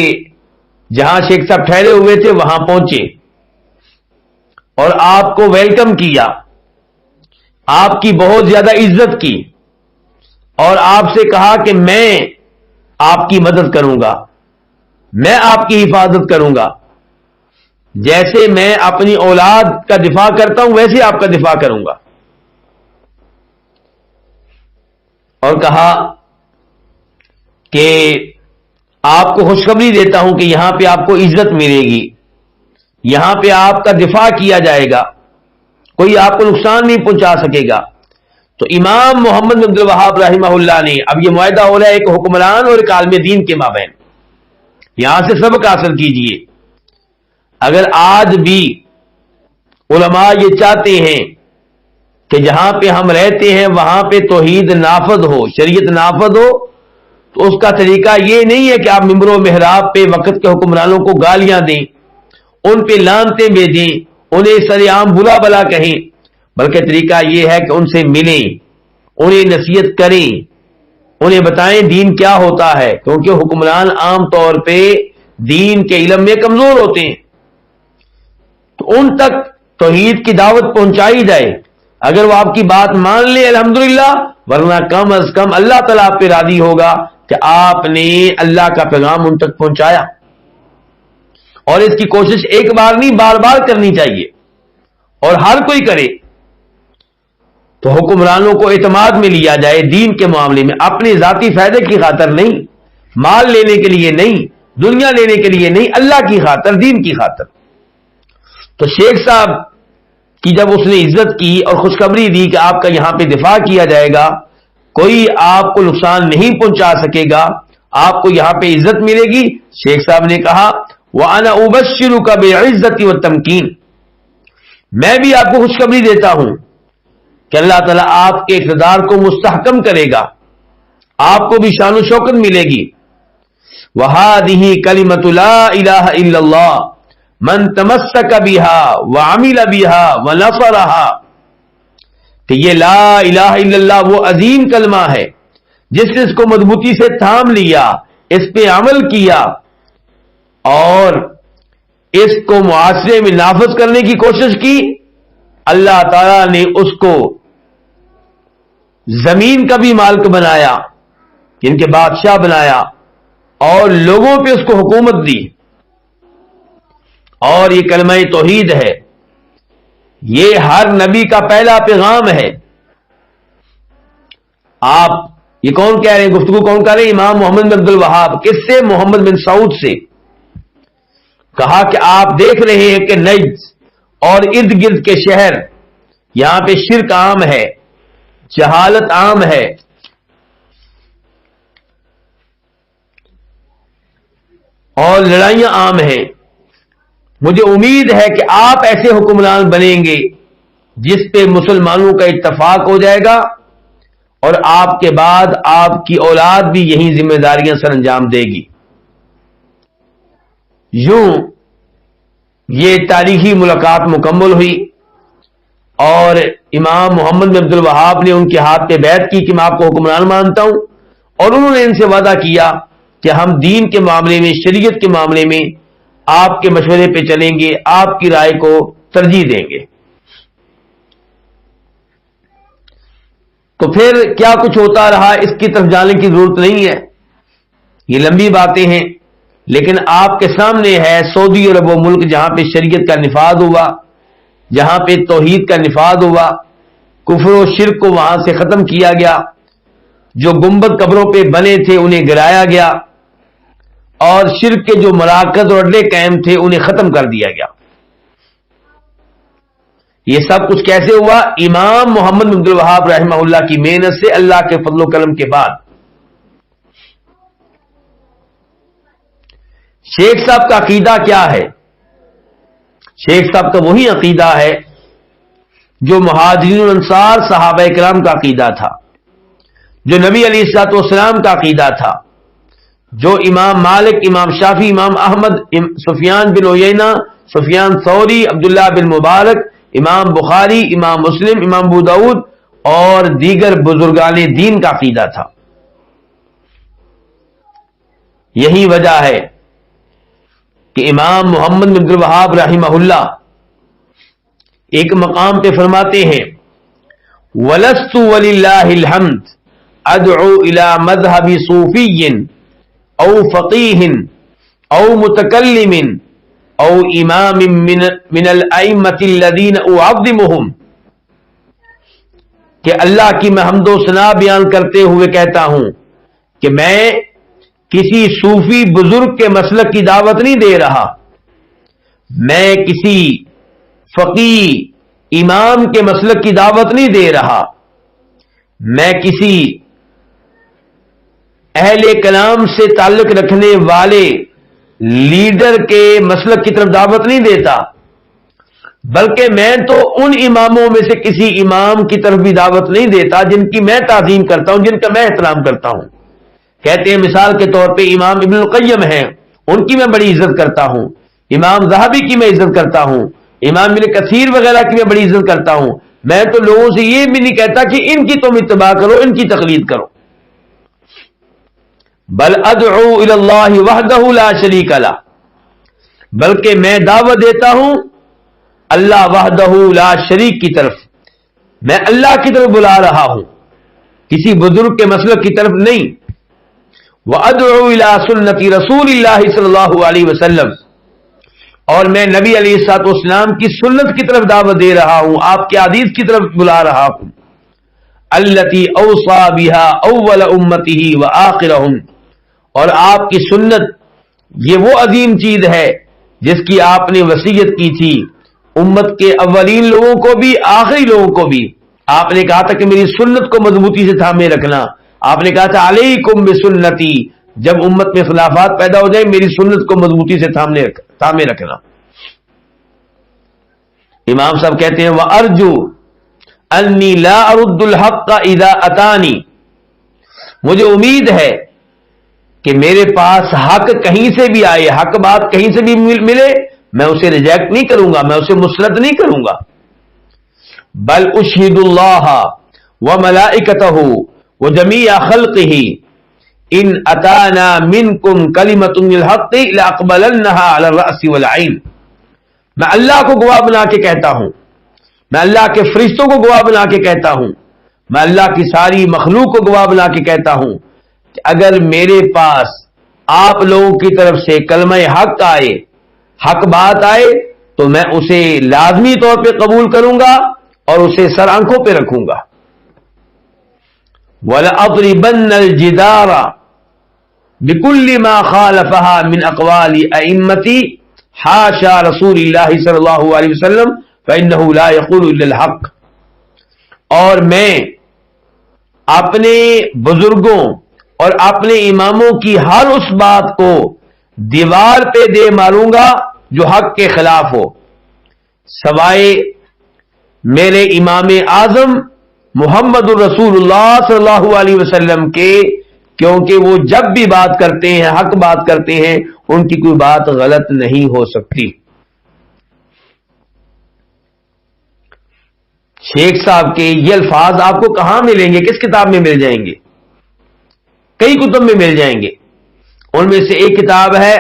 جہاں شیخ صاحب ٹھہرے ہوئے تھے وہاں پہنچے اور آپ کو ویلکم کیا، آپ کی بہت زیادہ عزت کی اور آپ سے کہا کہ میں آپ کی مدد کروں گا، میں آپ کی حفاظت کروں گا، جیسے میں اپنی اولاد کا دفاع کرتا ہوں ویسے آپ کا دفاع کروں گا، اور کہا کہ آپ کو خوشخبری دیتا ہوں کہ یہاں پہ آپ کو عزت ملے گی، یہاں پہ آپ کا دفاع کیا جائے گا، کوئی آپ کو نقصان نہیں پہنچا سکے گا۔ تو امام محمد بن عبد الوہاب رحمہ اللہ نے، اب یہ معاہدہ ہو رہا ہے ایک حکمران اور ایک عالم دین کے مابین، یہاں سے سبق حاصل کیجئے۔ اگر آج بھی علماء یہ چاہتے ہیں کہ جہاں پہ ہم رہتے ہیں وہاں پہ توحید نافذ ہو، شریعت نافذ ہو، تو اس کا طریقہ یہ نہیں ہے کہ آپ ممبر و محراب پہ وقت کے حکمرانوں کو گالیاں دیں، ان پہ لعنتیں بھیجیں، انہیں سر عام برا بلا کہیں، بلکہ طریقہ یہ ہے کہ ان سے ملیں، انہیں نصیحت کریں، انہیں بتائیں دین کیا ہوتا ہے، کیونکہ حکمران عام طور پہ دین کے علم میں کمزور ہوتے ہیں، تو ان تک توحید کی دعوت پہنچائی جائے۔ اگر وہ آپ کی بات مان لیں الحمدللہ، ورنہ کم از کم اللہ تعالیٰ آپ پہ راضی ہوگا کہ آپ نے اللہ کا پیغام ان تک پہنچایا۔ اور اس کی کوشش ایک بار نہیں بار بار کرنی چاہیے، اور ہر کوئی کرے تو حکمرانوں کو اعتماد میں لیا جائے دین کے معاملے میں، اپنے ذاتی فائدے کی خاطر نہیں، مال لینے کے لیے نہیں، دنیا لینے کے لیے نہیں، اللہ کی خاطر، دین کی خاطر۔ تو شیخ صاحب کی جب اس نے عزت کی اور خوشخبری دی کہ آپ کا یہاں پہ دفاع کیا جائے گا، کوئی آپ کو نقصان نہیں پہنچا سکے گا، آپ کو یہاں پہ عزت ملے گی، شیخ صاحب نے کہا وَأَنَا أُبَشِّرُكَ بِالْعِزَّةِ وَالتَّمْكِينِ، میں بھی آپ کو خوشخبری دیتا ہوں کہ اللہ تعالیٰ آپ کے اقتدار کو مستحکم کرے گا، آپ کو بھی شان و شوکت ملے گی۔ وَهَذِهِ كَلِمَةُ لَا إِلَهَ إِلَّا اللَّهُ مَن تَمَسَّكَ بِهَا وَعَمِلَ بِهَا وَنَصَرَهَا، کہ یہ لا الہ الا اللہ وہ عظیم کلمہ ہے جس نے اس کو مضبوطی سے تھام لیا، اس پہ عمل کیا اور اس کو معاشرے میں نافذ کرنے کی کوشش کی، اللہ تعالیٰ نے اس کو زمین کا بھی مالک بنایا، جن کے بادشاہ بنایا، اور لوگوں پہ اس کو حکومت دی، اور یہ کلمہ توحید ہے، یہ ہر نبی کا پہلا پیغام ہے۔ آپ یہ کون کہہ رہے ہیں، گفتگو کون کر رہے ہیں؟ امام محمد بن عبد الوہاب۔ کس سے؟ محمد بن سعود سے۔ کہا کہ آپ دیکھ رہے ہیں کہ نجد اور ارد گرد کے شہر، یہاں پہ شرک عام ہے، جہالت عام ہے، اور لڑائیاں عام ہیں، مجھے امید ہے کہ آپ ایسے حکمران بنیں گے جس پہ مسلمانوں کا اتفاق ہو جائے گا، اور آپ کے بعد آپ کی اولاد بھی یہی ذمہ داریاں سر انجام دے گی۔ یوں یہ تاریخی ملاقات مکمل ہوئی اور امام محمد بن عبد الوہاب نے ان کے ہاتھ پہ بیعت کی کہ میں آپ کو حکمران مانتا ہوں، اور انہوں نے ان سے وعدہ کیا کہ ہم دین کے معاملے میں، شریعت کے معاملے میں آپ کے مشورے پہ چلیں گے، آپ کی رائے کو ترجیح دیں گے۔ تو پھر کیا کچھ ہوتا رہا اس کی طرف جانے کی ضرورت نہیں ہے، یہ لمبی باتیں ہیں، لیکن آپ کے سامنے ہے سعودی عرب و ملک جہاں پہ شریعت کا نفاذ ہوا، جہاں پہ توحید کا نفاذ ہوا، کفر و شرک کو وہاں سے ختم کیا گیا، جو گنبد قبروں پہ بنے تھے انہیں گرایا گیا، اور شرک کے جو مراکز اور اڈے قائم تھے انہیں ختم کر دیا گیا۔ یہ سب کچھ کیسے ہوا؟ امام محمد بن عبد الوہاب رحمہ اللہ کی محنت سے، اللہ کے فضل و کرم کے بعد۔ شیخ صاحب کا عقیدہ کیا ہے؟ شیخ صاحب کا وہی عقیدہ ہے جو مہاجرین انصار صحابہ کرام کا عقیدہ تھا، جو نبی علیہ الصلوۃ والسلام کا عقیدہ تھا، جو امام مالک، امام شافعی، امام احمد، سفیان بن عیینہ، سفیان ثوری، عبداللہ بن مبارک، امام بخاری، امام مسلم، امام ابو داؤد اور دیگر بزرگان دین کا عقیدہ تھا۔ یہی وجہ ہے کہ امام محمد بن عبد الوہاب رحمہ اللہ ایک مقام پہ فرماتے ہیں وَلَسْتُ وَلِلَّهِ الْحَمْدِ أَدْعُو إِلَى مَذْهَبِ صُوفِيٍّ أَوْ فَقِيهٍ أَوْ مُتَكَلِّمٍ أَوْ إِمَامٍ مِنَ الْأَئِمَّةِ الَّذِينَ أُعَظِّمُهُمْ، کہ اللہ کی میں حمد و ثنا بیان کرتے ہوئے کہتا ہوں کہ میں کسی صوفی بزرگ کے مسلک کی دعوت نہیں دے رہا، میں کسی فقیہ امام کے مسلک کی دعوت نہیں دے رہا، میں کسی اہل کلام سے تعلق رکھنے والے لیڈر کے مسلک کی طرف دعوت نہیں دیتا، بلکہ میں تو ان اماموں میں سے کسی امام کی طرف بھی دعوت نہیں دیتا جن کی میں تعظیم کرتا ہوں، جن کا میں احترام کرتا ہوں۔ کہتے ہیں مثال کے طور پہ امام ابن القیم ہیں، ان کی میں بڑی عزت کرتا ہوں، امام ذہبی کی میں عزت کرتا ہوں، امام ابن کثیر وغیرہ کی میں بڑی عزت کرتا ہوں۔ میں تو لوگوں سے یہ بھی نہیں کہتا کہ ان کی تم اتباع کرو، ان کی تقلید کرو، بل ادعو الی اللہ وحدہ لا شریک لہ، بلکہ میں دعوت دیتا ہوں اللہ وحدہ لا شریک کی طرف، میں اللہ کی طرف بلا رہا ہوں، کسی بزرگ کے مسلک کی طرف نہیں۔ وَأَدْعُو إِلَىٰ سُنَّةِ رَسُولِ اللَّهِ صلی اللہ علیہ وسلم، اور میں نبی علیہ الصلوۃ والسلام کی سنت کی طرف دعوت دے رہا ہوں، آپ کے حدیث کی طرف بلا رہا ہوں۔ الَّتِي أَوْصَىٰ بِهَا أَوَّلَ أُمَّتِهِ وَآخِرَهُمْ، اور آپ کی سنت یہ وہ عظیم چیز ہے جس کی آپ نے وصیت کی تھی امت کے اولین لوگوں کو بھی، آخری لوگوں کو بھی۔ آپ نے کہا تھا کہ میری سنت کو مضبوطی سے تھامے رکھنا، آپ نے کہا تھا علیکم بسنتی، جب امت میں خلافات پیدا ہو جائیں میری سنت کو مضبوطی سے تھامے رکھنا۔ امام صاحب کہتے ہیں وَأَرْجُو أَنِّي لَا أَرُدُّ الْحَقَّ إِذَا أَتَانِي، مجھے امید ہے کہ میرے پاس حق کہیں سے بھی آئے، حق بات کہیں سے بھی ملے، میں اسے ریجیکٹ نہیں کروں گا، میں اسے مسلط نہیں کروں گا۔ بل اشہد اللہ وملائکتہ وجمیع خلقہ ان اتانا منکم کلمۃ بالحق لاقبلنها علی الرأس والعین، میں اللہ کو گواہ بنا کے کہتا ہوں، میں اللہ کے فرشتوں کو گواہ بنا کے کہتا ہوں، میں اللہ کی ساری مخلوق کو گواہ بنا کے کہتا ہوں کہ اگر میرے پاس آپ لوگوں کی طرف سے کلمہ حق آئے، حق بات آئے، تو میں اسے لازمی طور پہ قبول کروں گا اور اسے سر آنکھوں پہ رکھوں گا۔ وَلَأَضْرِبَنَّ الْجِدَارَ بِكُلِّ مَا خَالَفَهَا مِنْ أَقْوَالِ أَئِمَّتِي حَاشَا رسول اللہ صلی اللہ علیہ وسلم فَإِنَّهُ لَا يَقُولُ إِلَّا الْحَقَّ، اور میں اپنے بزرگوں اور اپنے اماموں کی ہر اس بات کو دیوار پہ دے ماروں گا جو حق کے خلاف ہو، سوائے میرے امام اعظم محمد الرسول اللہ صلی اللہ علیہ وسلم کے، کیونکہ وہ جب بھی بات کرتے ہیں، حق بات کرتے ہیں، ان کی کوئی بات غلط نہیں ہو سکتی۔ شیخ صاحب کے یہ الفاظ آپ کو کہاں ملیں گے؟ کس کتاب میں مل جائیں گے؟ کئی کتب میں مل جائیں گے. ان میں سے ایک کتاب ہے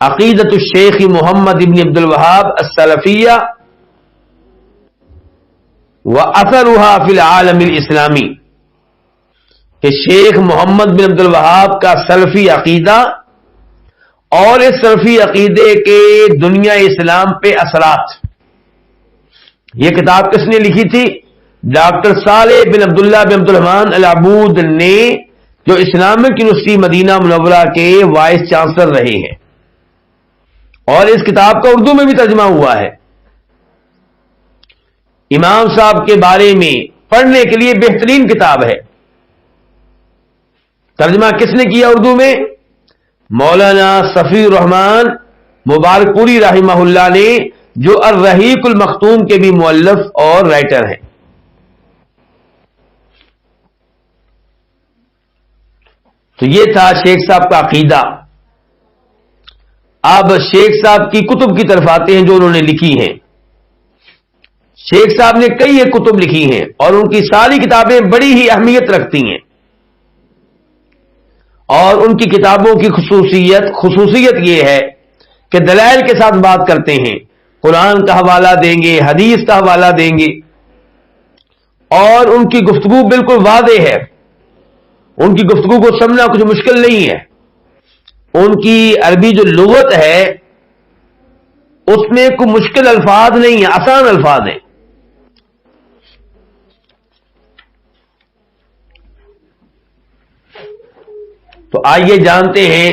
عقیدۃ الشیخ محمد ابن عبد الوہاب السلفیہ وَأَثَرُهَا فِي الْعَالَمِ الْإِسْلَامِ، کہ شیخ محمد بن عبد الوہاب کا سلفی عقیدہ اور اس سلفی عقیدے کے دنیا اسلام پہ اثرات. یہ کتاب کس نے لکھی تھی؟ ڈاکٹر صالح بن عبداللہ بن عبد الرحمن العبود نے، جو اسلامک یونیورسٹی مدینہ منورہ کے وائس چانسلر رہے ہیں، اور اس کتاب کا اردو میں بھی ترجمہ ہوا ہے. امام صاحب کے بارے میں پڑھنے کے لیے بہترین کتاب ہے. ترجمہ کس نے کیا اردو میں؟ مولانا صفی الرحمان مبارک پوری رحمہ اللہ نے، جو الرحیق المختوم کے بھی مؤلف اور رائٹر ہیں. تو یہ تھا شیخ صاحب کا عقیدہ. اب شیخ صاحب کی کتب کی طرف آتے ہیں جو انہوں نے لکھی ہیں. شیخ صاحب نے کئی ایک کتب لکھی ہیں اور ان کی ساری کتابیں بڑی ہی اہمیت رکھتی ہیں، اور ان کی کتابوں کی خصوصیت یہ ہے کہ دلائل کے ساتھ بات کرتے ہیں. قرآن کا حوالہ دیں گے، حدیث کا حوالہ دیں گے، اور ان کی گفتگو بالکل واضح ہے. ان کی گفتگو کو سمجھنا کچھ مشکل نہیں ہے. ان کی عربی جو لغت ہے اس میں کوئی مشکل الفاظ نہیں ہے، آسان الفاظ ہیں. تو آئیے جانتے ہیں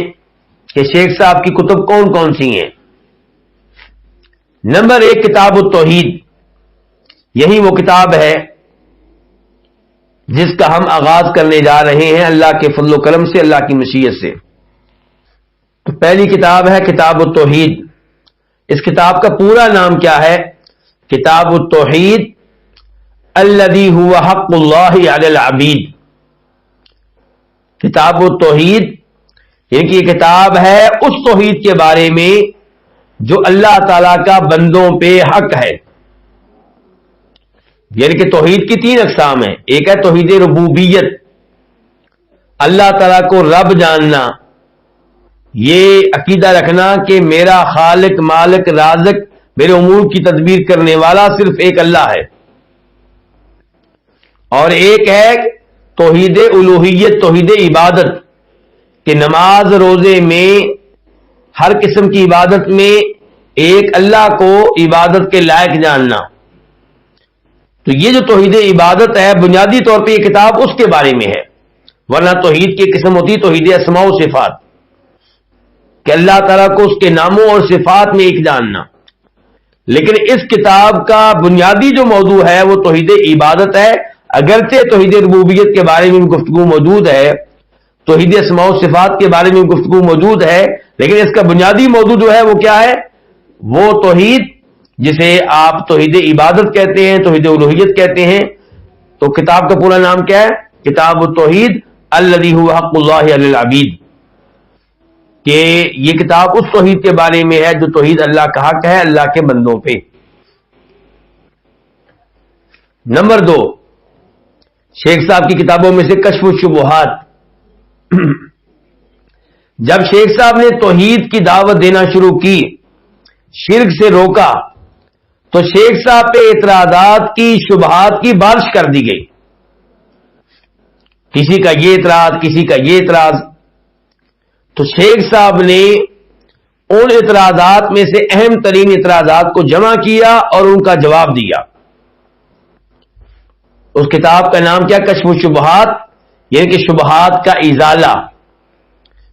کہ شیخ صاحب کی کتب کون کون سی ہیں. نمبر 1 کتاب التوحید. یہی وہ کتاب ہے جس کا ہم آغاز کرنے جا رہے ہیں اللہ کے فضل و کرم سے، اللہ کی مشیت سے. تو پہلی کتاب ہے کتاب التوحید. اس کتاب کا پورا نام کیا ہے؟ کتاب التوحید الذی هو حق اللہ علی العبید. کتاب التوحید یعنی کہ یہ کتاب ہے اس توحید کے بارے میں جو اللہ تعالی کا بندوں پہ حق ہے. یعنی کہ توحید کی 3 اقسام ہیں. ایک ہے توحید ربوبیت، اللہ تعالیٰ کو رب جاننا، یہ عقیدہ رکھنا کہ میرا خالق مالک رازق میرے امور کی تدبیر کرنے والا صرف ایک اللہ ہے. اور ایک ہے توحید الوہیت، توحید عبادت، کہ نماز روزے میں ہر قسم کی عبادت میں ایک اللہ کو عبادت کے لائق جاننا. تو یہ جو توحید عبادت ہے بنیادی طور پہ یہ کتاب اس کے بارے میں ہے. ورنہ توحید کی قسم ہوتی توحید اسماء و صفات، کہ اللہ تعالیٰ کو اس کے ناموں اور صفات میں ایک جاننا. لیکن اس کتاب کا بنیادی جو موضوع ہے وہ توحید عبادت ہے. اگرچہ توحید ربوبیت کے بارے میں گفتگو موجود ہے، توحید اسماء و صفات کے بارے میں گفتگو موجود ہے، لیکن اس کا بنیادی موضوع جو ہے وہ کیا ہے؟ وہ توحید جسے آپ توحید عبادت کہتے ہیں، توحید الوہیت کہتے ہیں. تو کتاب کا پورا نام کیا ہے؟ کتاب التوحید الذی هو حق اللہ علی العبید. کہ یہ کتاب اس توحید کے بارے میں ہے جو توحید اللہ کا حق ہے اللہ کے بندوں پہ. نمبر 2 شیخ صاحب کی کتابوں میں سے کشف الشبہات. جب شیخ صاحب نے توحید کی دعوت دینا شروع کی، شرک سے روکا، تو شیخ صاحب پہ اعتراضات کی، شبہات کی بارش کر دی گئی. کسی کا یہ اعتراض، کسی کا یہ اعتراض. تو شیخ صاحب نے ان اعتراضات میں سے اہم ترین اعتراضات کو جمع کیا اور ان کا جواب دیا. اس کتاب کا نام کیا؟ کشف الشبہات، یعنی کہ شبہات کا ازالہ.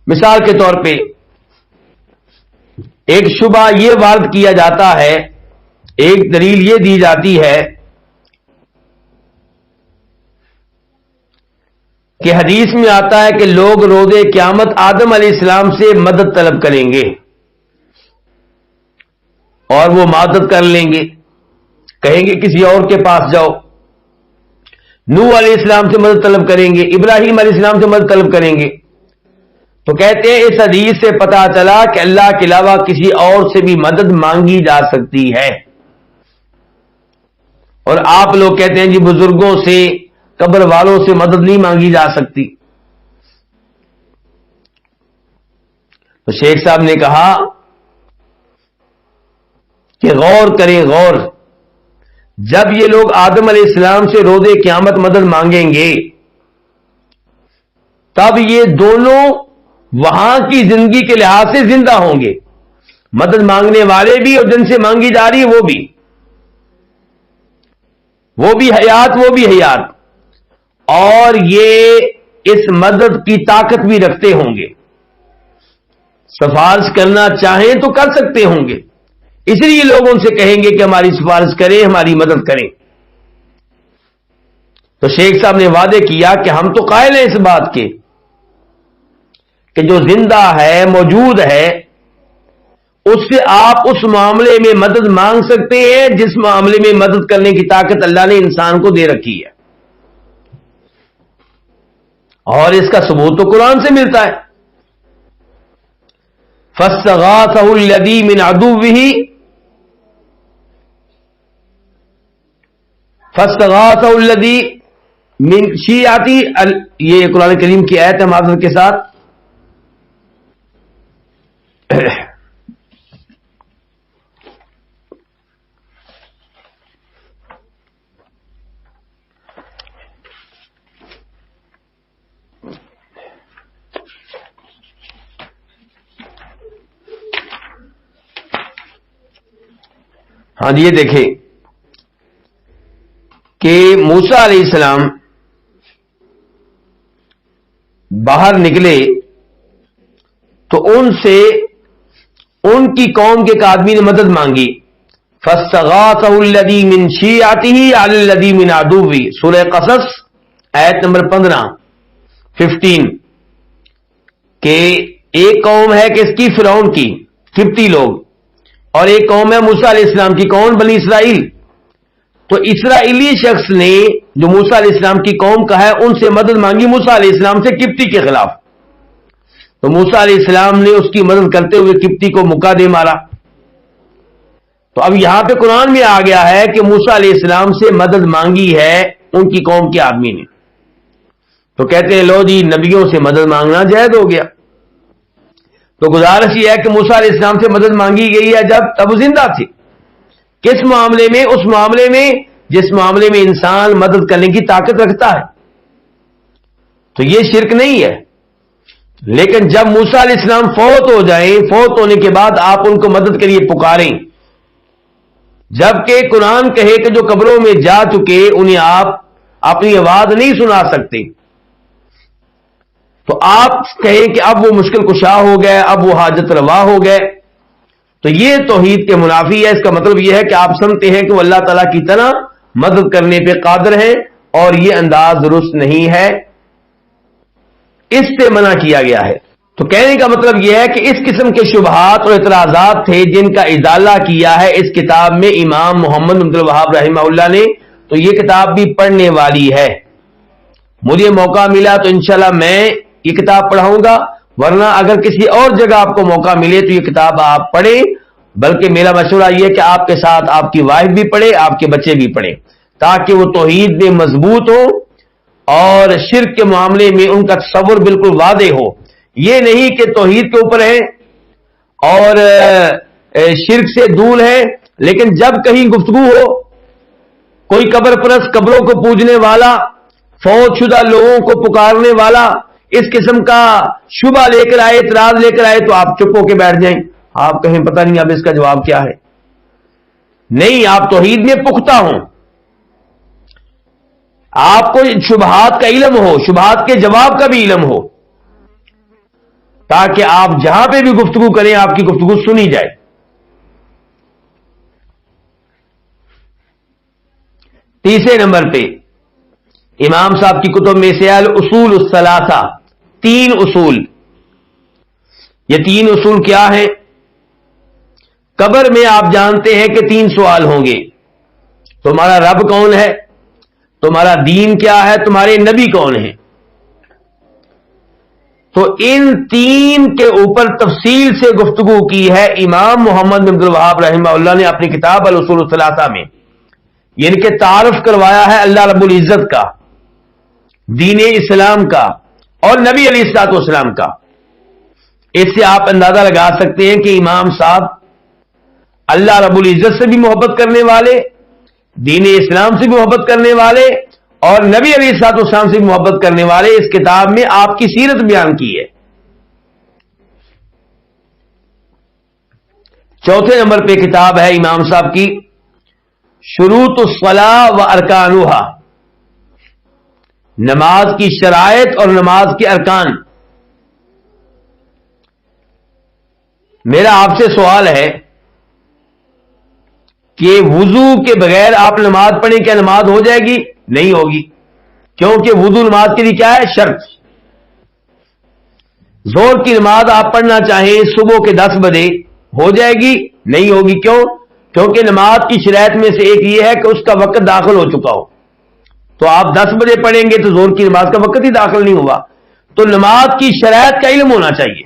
مثال کے طور پہ ایک شبہ یہ وارد کیا جاتا ہے، ایک دلیل یہ دی جاتی ہے کہ حدیث میں آتا ہے کہ لوگ روز قیامت آدم علیہ السلام سے مدد طلب کریں گے اور وہ مدد کر لیں گے، کہیں گے کسی اور کے پاس جاؤ. نوح علیہ السلام سے مدد طلب کریں گے، ابراہیم علیہ السلام سے مدد طلب کریں گے. تو کہتے ہیں اس حدیث سے پتا چلا کہ اللہ کے علاوہ کسی اور سے بھی مدد مانگی جا سکتی ہے. اور آپ لوگ کہتے ہیں جی بزرگوں سے قبر والوں سے مدد نہیں مانگی جا سکتی. تو شیخ صاحب نے کہا کہ غور کریں غور. جب یہ لوگ آدم علیہ السلام سے روز قیامت مدد مانگیں گے تب یہ دونوں وہاں کی زندگی کے لحاظ سے زندہ ہوں گے. مدد مانگنے والے بھی اور جن سے مانگی جا رہی ہے وہ بھی حیات، وہ بھی حیات، اور یہ اس مدد کی طاقت بھی رکھتے ہوں گے. سفارش کرنا چاہیں تو کر سکتے ہوں گے، اس لیے لوگ ان سے کہیں گے کہ ہماری سفارش کریں، ہماری مدد کریں. تو شیخ صاحب نے وعدے کیا کہ ہم تو قائل ہیں اس بات کے کہ جو زندہ ہے، موجود ہے، اس سے آپ اس معاملے میں مدد مانگ سکتے ہیں جس معاملے میں مدد کرنے کی طاقت اللہ نے انسان کو دے رکھی ہے. اور اس کا ثبوت تو قرآن سے ملتا ہے. فَاسْتَغَاثَهُ الَّذِي مِنْ عَدُوِّهِ فَاسْتَغَاثَهُ الَّذِي مِنْ شِيعَتِهِ، یہ قرآن کریم کی آیت ہے معذرت کے ساتھ. ہاں جی، یہ دیکھیں کہ موسیٰ علیہ السلام باہر نکلے تو ان سے ان کی قوم کے ایک آدمی نے مدد مانگی. فَاسْتَغَاثَهُ الَّذِي مِنْ شِيعَتِهِ عَلَى الَّذِي مِنْ عَدُوِّهِ، سورہ قصص آیت نمبر 15 کہ ایک قوم ہے کہ اس کی فرعون کی قبطی لوگ، اور ایک قوم ہے موسیٰ علیہ السلام کی، کون؟ بنی اسرائیل. تو اسرائیلی شخص نے جو موسیٰ علیہ السلام کی قوم کا ہے ان سے مدد مانگی موسیٰ علیہ السلام سے قبطی کے خلاف. تو موسیٰ علیہ السلام نے اس کی مدد کرتے ہوئے قبطی کو مکہ دے مارا. تو اب یہاں پہ قرآن میں آ گیا ہے کہ موسیٰ علیہ السلام سے مدد مانگی ہے ان کی قوم کے آدمی نے. تو کہتے ہیں لو جی نبیوں سے مدد مانگنا جائز ہو گیا. تو گزارش یہ ہے کہ موسیٰ علیہ السلام سے مدد مانگی گئی ہے جب تب زندہ تھے. کس معاملے میں؟ اس معاملے میں جس معاملے میں انسان مدد کرنے کی طاقت رکھتا ہے. تو یہ شرک نہیں ہے. لیکن جب موسیٰ علیہ السلام فوت ہو جائیں، فوت ہونے کے بعد آپ ان کو مدد کے لیے پکاریں، جبکہ قرآن کہے کہ جو قبروں میں جا چکے انہیں آپ اپنی آواز نہیں سنا سکتے، تو آپ کہیں کہ اب وہ مشکل کشا ہو گئے، اب وہ حاجت روا ہو گئے، تو یہ توحید کے منافی ہے. اس کا مطلب یہ ہے کہ آپ سمجھتے ہیں کہ وہ اللہ تعالیٰ کی طرح مدد کرنے پہ قادر ہیں، اور یہ انداز درست نہیں ہے، اس سے منع کیا گیا ہے. تو کہنے کا مطلب یہ ہے کہ اس قسم کے شبہات اور اعتراضات تھے جن کا ازالہ کیا ہے اس کتاب میں امام محمد عبد الوہاب رحمہ اللہ نے. تو یہ کتاب بھی پڑھنے والی ہے. مجھے موقع ملا تو انشاءاللہ میں یہ کتاب پڑھاؤں گا، ورنہ اگر کسی اور جگہ آپ کو موقع ملے تو یہ کتاب آپ پڑھیں. بلکہ میرا مشورہ یہ کہ آپ کے ساتھ آپ کی وائف بھی پڑھے، آپ کے بچے بھی پڑھیں، تاکہ وہ توحید میں مضبوط ہو اور شرک کے معاملے میں ان کا تصور بالکل واضح ہو. یہ نہیں کہ توحید کے اوپر ہے اور شرک سے دور ہے، لیکن جب کہیں گفتگو ہو، کوئی قبر پرست، قبروں کو پوجنے والا، فوت شدہ لوگوں کو پکارنے والا اس قسم کا شبہ لے کر آئے، اعتراض لے کر آئے، تو آپ چپ ہو کے بیٹھ جائیں. آپ کہیں پتہ نہیں اب اس کا جواب کیا ہے. نہیں، آپ توحید میں پختہ ہوں، آپ کو شبہات کا علم ہو، شبہات کے جواب کا بھی علم ہو، تاکہ آپ جہاں پہ بھی گفتگو کریں آپ کی گفتگو سنی جائے. تیسرے نمبر پہ امام صاحب کی کتب میں سے الاصول الثلاثہ، 3 اصول. یہ 3 اصول کیا ہیں؟ قبر میں آپ جانتے ہیں کہ 3 سوال ہوں گے. تمہارا رب کون ہے؟ تمہارا دین کیا ہے؟ تمہارے نبی کون ہیں؟ تو ان 3 کے اوپر تفصیل سے گفتگو کی ہے امام محمد بن عبد الوہاب رحمہ اللہ نے اپنی کتاب الاصول الثلاثہ میں، یعنی کہ تعارف کروایا ہے اللہ رب العزت کا، دین اسلام کا اور نبی علیہ الصلوۃ والسلام کا۔ اس سے آپ اندازہ لگا سکتے ہیں کہ امام صاحب اللہ رب العزت سے بھی محبت کرنے والے، دین اسلام سے بھی محبت کرنے والے اور نبی علیہ الصلوۃ والسلام سے بھی محبت کرنے والے، اس کتاب میں آپ کی سیرت بیان کی ہے۔ چوتھے نمبر پہ کتاب ہے امام صاحب کی شروط الصلاۃ و ارکانھا، نماز کی شرائط اور نماز کے ارکان۔ میرا آپ سے سوال ہے کہ وضو کے بغیر آپ نماز پڑھیں، کیا نماز ہو جائے گی؟ نہیں ہوگی، کیونکہ وضو نماز کے لیے کیا ہے؟ شرط۔ ظہر کی نماز آپ پڑھنا چاہیں صبح کے 10 بجے، ہو جائے گی؟ نہیں ہوگی، کیوں؟ کیونکہ نماز کی شرائط میں سے ایک یہ ہے کہ اس کا وقت داخل ہو چکا ہو۔ تو آپ 10 بجے پڑھیں گے تو ظہر کی نماز کا وقت ہی داخل نہیں ہوا۔ تو نماز کی شرائط کا علم ہونا چاہیے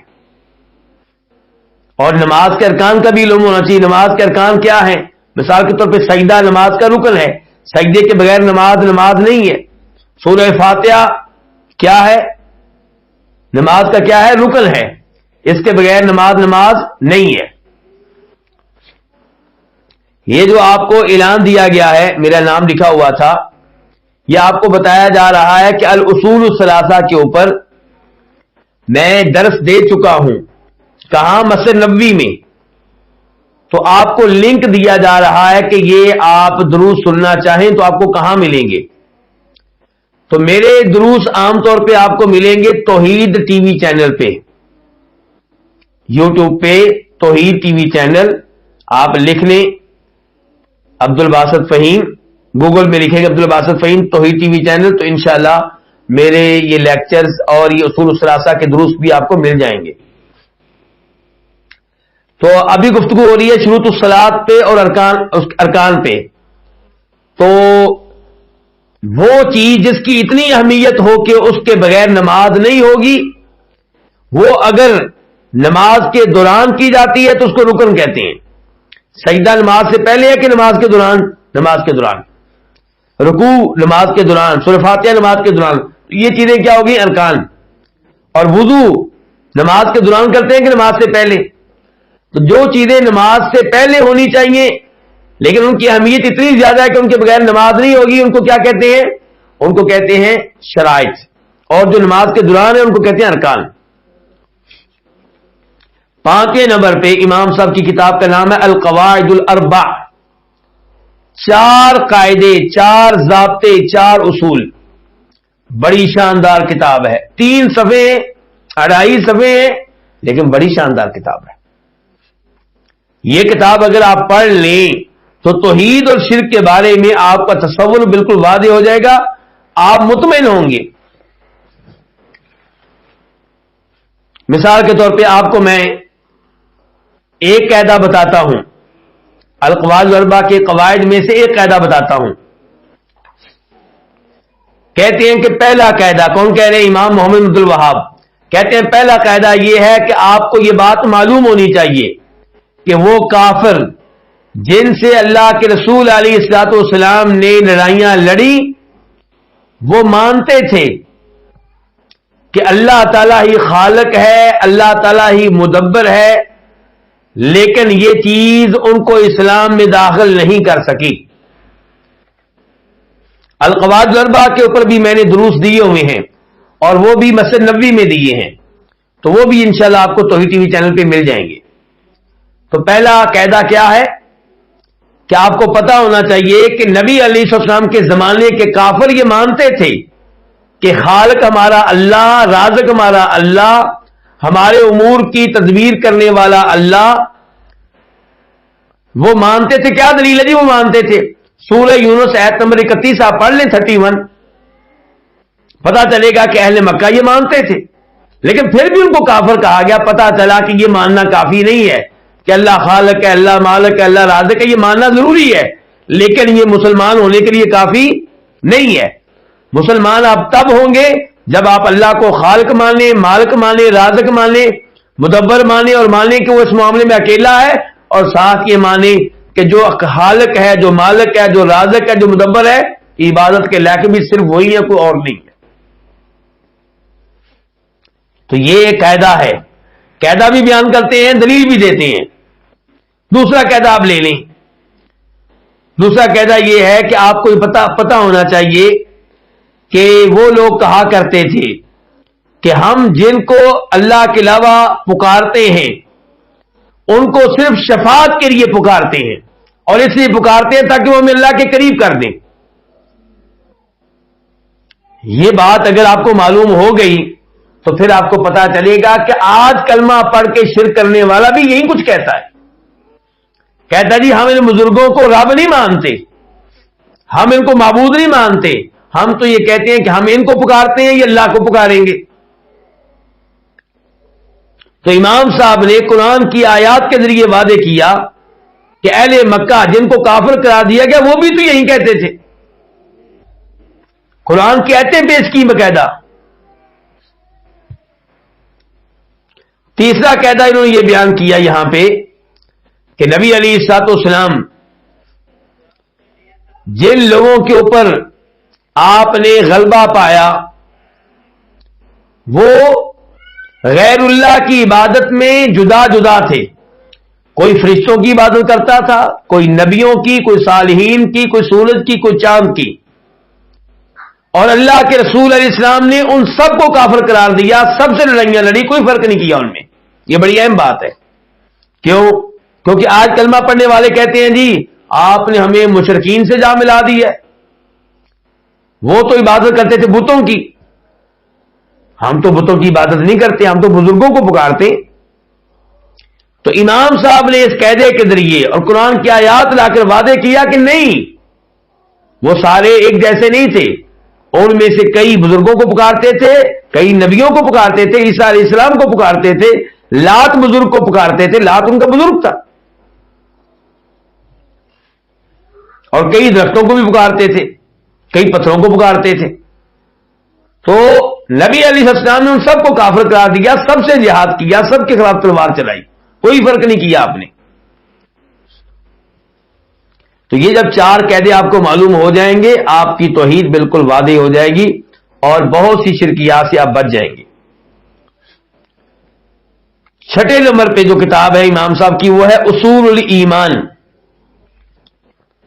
اور نماز کے ارکان کا بھی علم ہونا چاہیے۔ نماز کے ارکان کیا ہیں؟ مثال کے طور پہ سجدہ نماز کا رکن ہے، سجدے کے بغیر نماز نہیں ہے۔ سورہ فاتحہ کیا ہے؟ نماز کا کیا ہے؟ رکن ہے، اس کے بغیر نماز نہیں ہے۔ یہ جو آپ کو اعلان دیا گیا ہے، میرا نام لکھا ہوا تھا، یہ آپ کو بتایا جا رہا ہے کہ الاصول الثلاثہ کے اوپر میں درس دے چکا ہوں۔ کہاں؟ مسجد نبوی میں۔ تو آپ کو لنک دیا جا رہا ہے کہ یہ آپ دروس سننا چاہیں تو آپ کو کہاں ملیں گے؟ تو میرے دروس عام طور پہ آپ کو ملیں گے توحید ٹی وی چینل پہ، یوٹیوب پہ توحید ٹی وی چینل آپ لکھ لیں، عبد الباسط فہیم، گوگل میں لکھیں گے عبد الباسط فہیم توحید ٹی وی چینل، تو انشاءاللہ میرے یہ لیکچرز اور یہ اصول الثلاثہ کے دروس بھی آپ کو مل جائیں گے۔ تو ابھی گفتگو ہو رہی ہے شروط الصلاۃ پہ اور ارکان پہ۔ تو وہ چیز جس کی اتنی اہمیت ہو کہ اس کے بغیر نماز نہیں ہوگی، وہ اگر نماز کے دوران کی جاتی ہے تو اس کو رکن کہتے ہیں۔ سجدہ نماز سے پہلے ہے کہ نماز کے دوران؟ نماز کے دوران۔ رکوع نماز کے دوران، سورہ فاتحہ نماز کے دوران، یہ چیزیں کیا ہوگی؟ ارکان۔ اور وضو نماز کے دوران کرتے ہیں کہ نماز سے پہلے؟ تو جو چیزیں نماز سے پہلے ہونی چاہیے لیکن ان کی اہمیت اتنی زیادہ ہے کہ ان کے بغیر نماز نہیں ہوگی، ان کو کیا کہتے ہیں؟ ان کو کہتے ہیں شرائط، اور جو نماز کے دوران ہے ان کو کہتے ہیں ارکان۔ 5ویں نمبر پہ امام صاحب کی کتاب کا نام ہے القواعد الاربع، 4 قاعدے، 4 ضابطے، 4 اصول۔ بڑی شاندار کتاب ہے، 3 صفحے، 2.5 صفحے ہیں، لیکن بڑی شاندار کتاب ہے۔ یہ کتاب اگر آپ پڑھ لیں تو توحید اور شرک کے بارے میں آپ کا تصور بالکل واضح ہو جائے گا، آپ مطمئن ہوں گے۔ مثال کے طور پہ آپ کو میں ایک قاعدہ بتاتا ہوں، القواعد الاربع کے قواعد میں سے ایک قاعدہ بتاتا ہوں۔ کہتے ہیں کہ پہلا قاعدہ، کون کہہ رہے ہیں؟ امام محمد عبد الوہاب کہتے ہیں پہلا قاعدہ یہ ہے کہ آپ کو یہ بات معلوم ہونی چاہیے کہ وہ کافر جن سے اللہ کے رسول علیہ الصلوۃ والسلام نے لڑائیاں لڑی، وہ مانتے تھے کہ اللہ تعالیٰ ہی خالق ہے، اللہ تعالیٰ ہی مدبر ہے، لیکن یہ چیز ان کو اسلام میں داخل نہیں کر سکی۔ القواعد الاربع کے اوپر بھی میں نے دروس دیے ہوئے ہیں اور وہ بھی مسجد نبوی میں دیے ہیں، تو وہ بھی انشاءاللہ آپ کو توحید ٹی وی چینل پہ مل جائیں گے۔ تو پہلا قاعدہ کیا ہے کہ آپ کو پتا ہونا چاہیے کہ نبی علیہ السلام کے زمانے کے کافر یہ مانتے تھے کہ خالق ہمارا اللہ، رازق ہمارا اللہ، ہمارے امور کی تدبیر کرنے والا اللہ، وہ مانتے تھے۔ کیا دلیل ہے جی؟ وہ مانتے تھے سورہ یونس آیت نمبر 31 آپ پڑھ لیں 31، پتا چلے گا کہ اہل مکہ یہ مانتے تھے، لیکن پھر بھی ان کو کافر کہا گیا۔ پتا چلا کہ یہ ماننا کافی نہیں ہے کہ اللہ خالق ہے، اللہ مالک ہے، اللہ رازق ہے، یہ ماننا ضروری ہے لیکن یہ مسلمان ہونے کے لیے کافی نہیں ہے۔ مسلمان آپ تب ہوں گے جب آپ اللہ کو خالق مانیں، مالک مانیں، رازق مانیں، مدبر مانیں، اور مانیں کہ وہ اس معاملے میں اکیلا ہے، اور ساتھ یہ مانیں کہ جو خالق ہے، جو مالک ہے، جو رازق ہے، جو مدبر ہے، عبادت کے لائق بھی صرف وہی ہے، کوئی اور نہیں ہے. تو یہ ایک قاعدہ ہے. قاعدہ بھی بیان کرتے ہیں، دلیل بھی دیتے ہیں. دوسرا قاعدہ آپ لے لیں. دوسرا قاعدہ یہ ہے کہ آپ کو پتہ ہونا چاہیے کہ وہ لوگ کہا کرتے تھے کہ ہم جن کو اللہ کے علاوہ پکارتے ہیں ان کو صرف شفاعت کے لیے پکارتے ہیں، اور اس لیے پکارتے ہیں تاکہ وہ ہمیں اللہ کے قریب کر دیں. یہ بات اگر آپ کو معلوم ہو گئی تو پھر آپ کو پتا چلے گا کہ آج کلمہ پڑھ کے شرک کرنے والا بھی یہی کچھ کہتا ہے. کہتا جی ہم ان بزرگوں کو رب نہیں مانتے، ہم ان کو معبود نہیں مانتے، ہم تو یہ کہتے ہیں کہ ہم ان کو پکارتے ہیں، یہ اللہ کو پکاریں گے. تو امام صاحب نے قرآن کی آیات کے ذریعے وعدے کیا کہ اہل مکہ جن کو کافر قرار دیا گیا وہ بھی تو یہی کہتے تھے. قرآن کی آیتیں پیش کی باقاعدہ. تیسرا قاعدہ انہوں نے یہ بیان کیا یہاں پہ کہ نبی علیہ الصلوۃ والسلام جن لوگوں کے اوپر آپ نے غلبہ پایا وہ غیر اللہ کی عبادت میں جدا جدا تھے. کوئی فرشتوں کی عبادت کرتا تھا، کوئی نبیوں کی، کوئی صالحین کی، کوئی سورج کی، کوئی چاند کی. اور اللہ کے رسول علیہ السلام نے ان سب کو کافر قرار دیا، سب سے لڑائیاں لڑی، کوئی فرق نہیں کیا ان میں. یہ بڑی اہم بات ہے. کیوں؟ کیونکہ آج کلمہ پڑھنے والے کہتے ہیں جی آپ نے ہمیں مشرکین سے جا ملا دی ہے، وہ تو عبادت کرتے تھے بتوں کی، ہم تو بتوں کی عبادت نہیں کرتے، ہم تو بزرگوں کو پکارتے. تو امام صاحب نے اس قاعدے کے ذریعے اور قرآن کی آیات لا کر وعدے کیا کہ نہیں، وہ سارے ایک جیسے نہیں تھے. ان میں سے کئی بزرگوں کو پکارتے تھے، کئی نبیوں کو پکارتے تھے، عیسیٰ علیہ السلام کو پکارتے تھے، لات بزرگ کو پکارتے تھے، لات ان کا بزرگ تھا، اور کئی درختوں کو بھی پکارتے تھے، کئی پتھروں کو پکارتے تھے. تو نبی علیہ السلام نے ان سب کو کافر قرار دیا، سب سے جہاد کیا، سب کے خلاف تلوار چلائی، کوئی فرق نہیں کیا آپ نے. تو یہ جب چار قاعدے آپ کو معلوم ہو جائیں گے آپ کی توحید بالکل واضح ہو جائے گی اور بہت سی شرکیات سے آپ بچ جائیں گے. چھٹے نمبر پہ جو کتاب ہے امام صاحب کی وہ ہے اصول الایمان.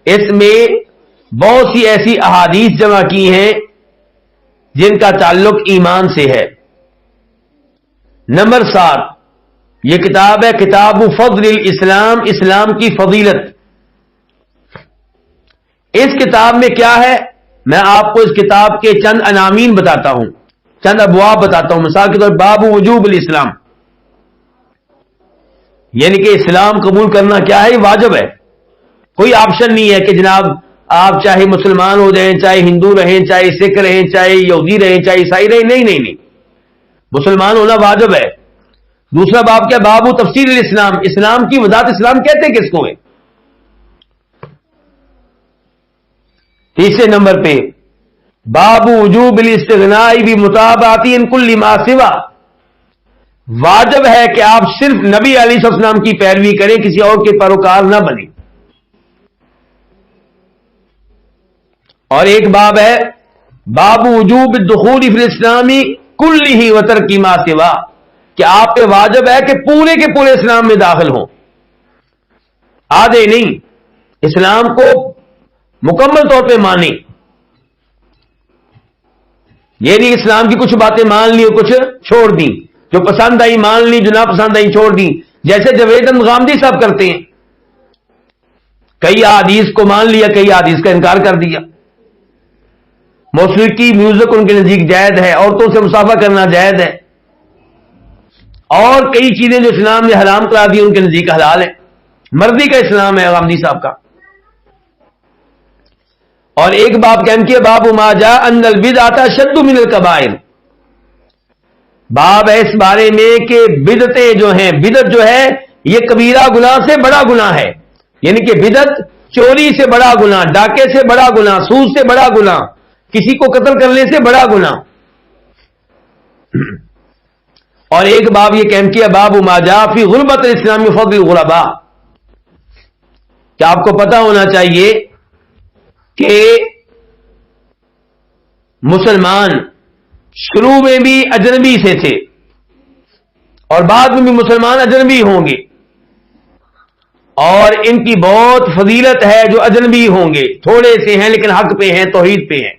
اس میں بہت سی ایسی احادیث جمع کی ہیں جن کا تعلق ایمان سے ہے. نمبر 7 یہ کتاب ہے کتاب فضل الاسلام، اسلام کی فضیلت. اس کتاب میں کیا ہے میں آپ کو اس کتاب کے چند عناوین بتاتا ہوں، چند ابواب بتاتا ہوں. مثال کے طور باب وجوب الاسلام، یعنی کہ اسلام قبول کرنا کیا ہے، یہ واجب ہے، کوئی آپشن نہیں ہے کہ جناب آپ چاہے مسلمان ہو جائیں، چاہے ہندو رہیں، چاہے سکھ رہیں، چاہے یہودی رہیں، چاہے عیسائی رہیں. نہیں نہیں نہیں، مسلمان ہونا واجب ہے. دوسرا باب کیا، باب تفسیر الاسلام، اسلام کی وضاحت. اسلام کہتے ہیں کس کو ہے. تیسرے نمبر پہ باب وجوب الاستغناء بمتابعت کل ما سوا، واجب ہے کہ آپ صرف نبی علیہ السلام کی پیروی کریں، کسی اور کے پیروکار نہ بنیں. اور ایک باب ہے باب وجوب الدخول فی الاسلام کلہ وترک ما سوا، کہ آپ پہ واجب ہے کہ پورے کے پورے اسلام میں داخل ہوں، آدھے نہیں، اسلام کو مکمل طور پہ مانیں. یہ نہیں اسلام کی کچھ باتیں مان لی اور کچھ چھوڑ دیں، جو پسند آئی مان لی، جو نہ پسند آئی چھوڑ دیں، جیسے جاوید احمد غامدی صاحب کرتے ہیں. کئی احادیث کو مان لیا، کئی احادیث کا انکار کر دیا. موسیقی میوزک ان کے نزدیک جائز ہے، عورتوں سے مصافحہ کرنا جائز ہے، اور کئی چیزیں جو اسلام نے حرام کرا دی ان کے نزدیک حلال ہے. مرضی کا اسلام ہے غامدی صاحب کا. اور ایک باب قائم کیا باب ما جاء ان البدعۃ اشد من الکبائر، باب ہے اس بارے میں کہ بدعتیں جو ہیں، بدعت جو ہے یہ کبیرہ گناہ سے بڑا گناہ ہے. یعنی کہ بدعت چوری سے بڑا گناہ، ڈاکے سے بڑا گناہ، سود سے بڑا گناہ، کسی کو قتل کرنے سے بڑا گناہ. اور ایک باب یہ قائم کیا باب ما جاء فی غربت الاسلام فضل الغرباء، کہ آپ کو پتا ہونا چاہیے کہ مسلمان شروع میں بھی اجنبی سے تھے اور بعد میں بھی مسلمان اجنبی ہوں گے، اور ان کی بہت فضیلت ہے جو اجنبی ہوں گے، تھوڑے سے ہیں لیکن حق پہ ہیں، توحید پہ ہیں۔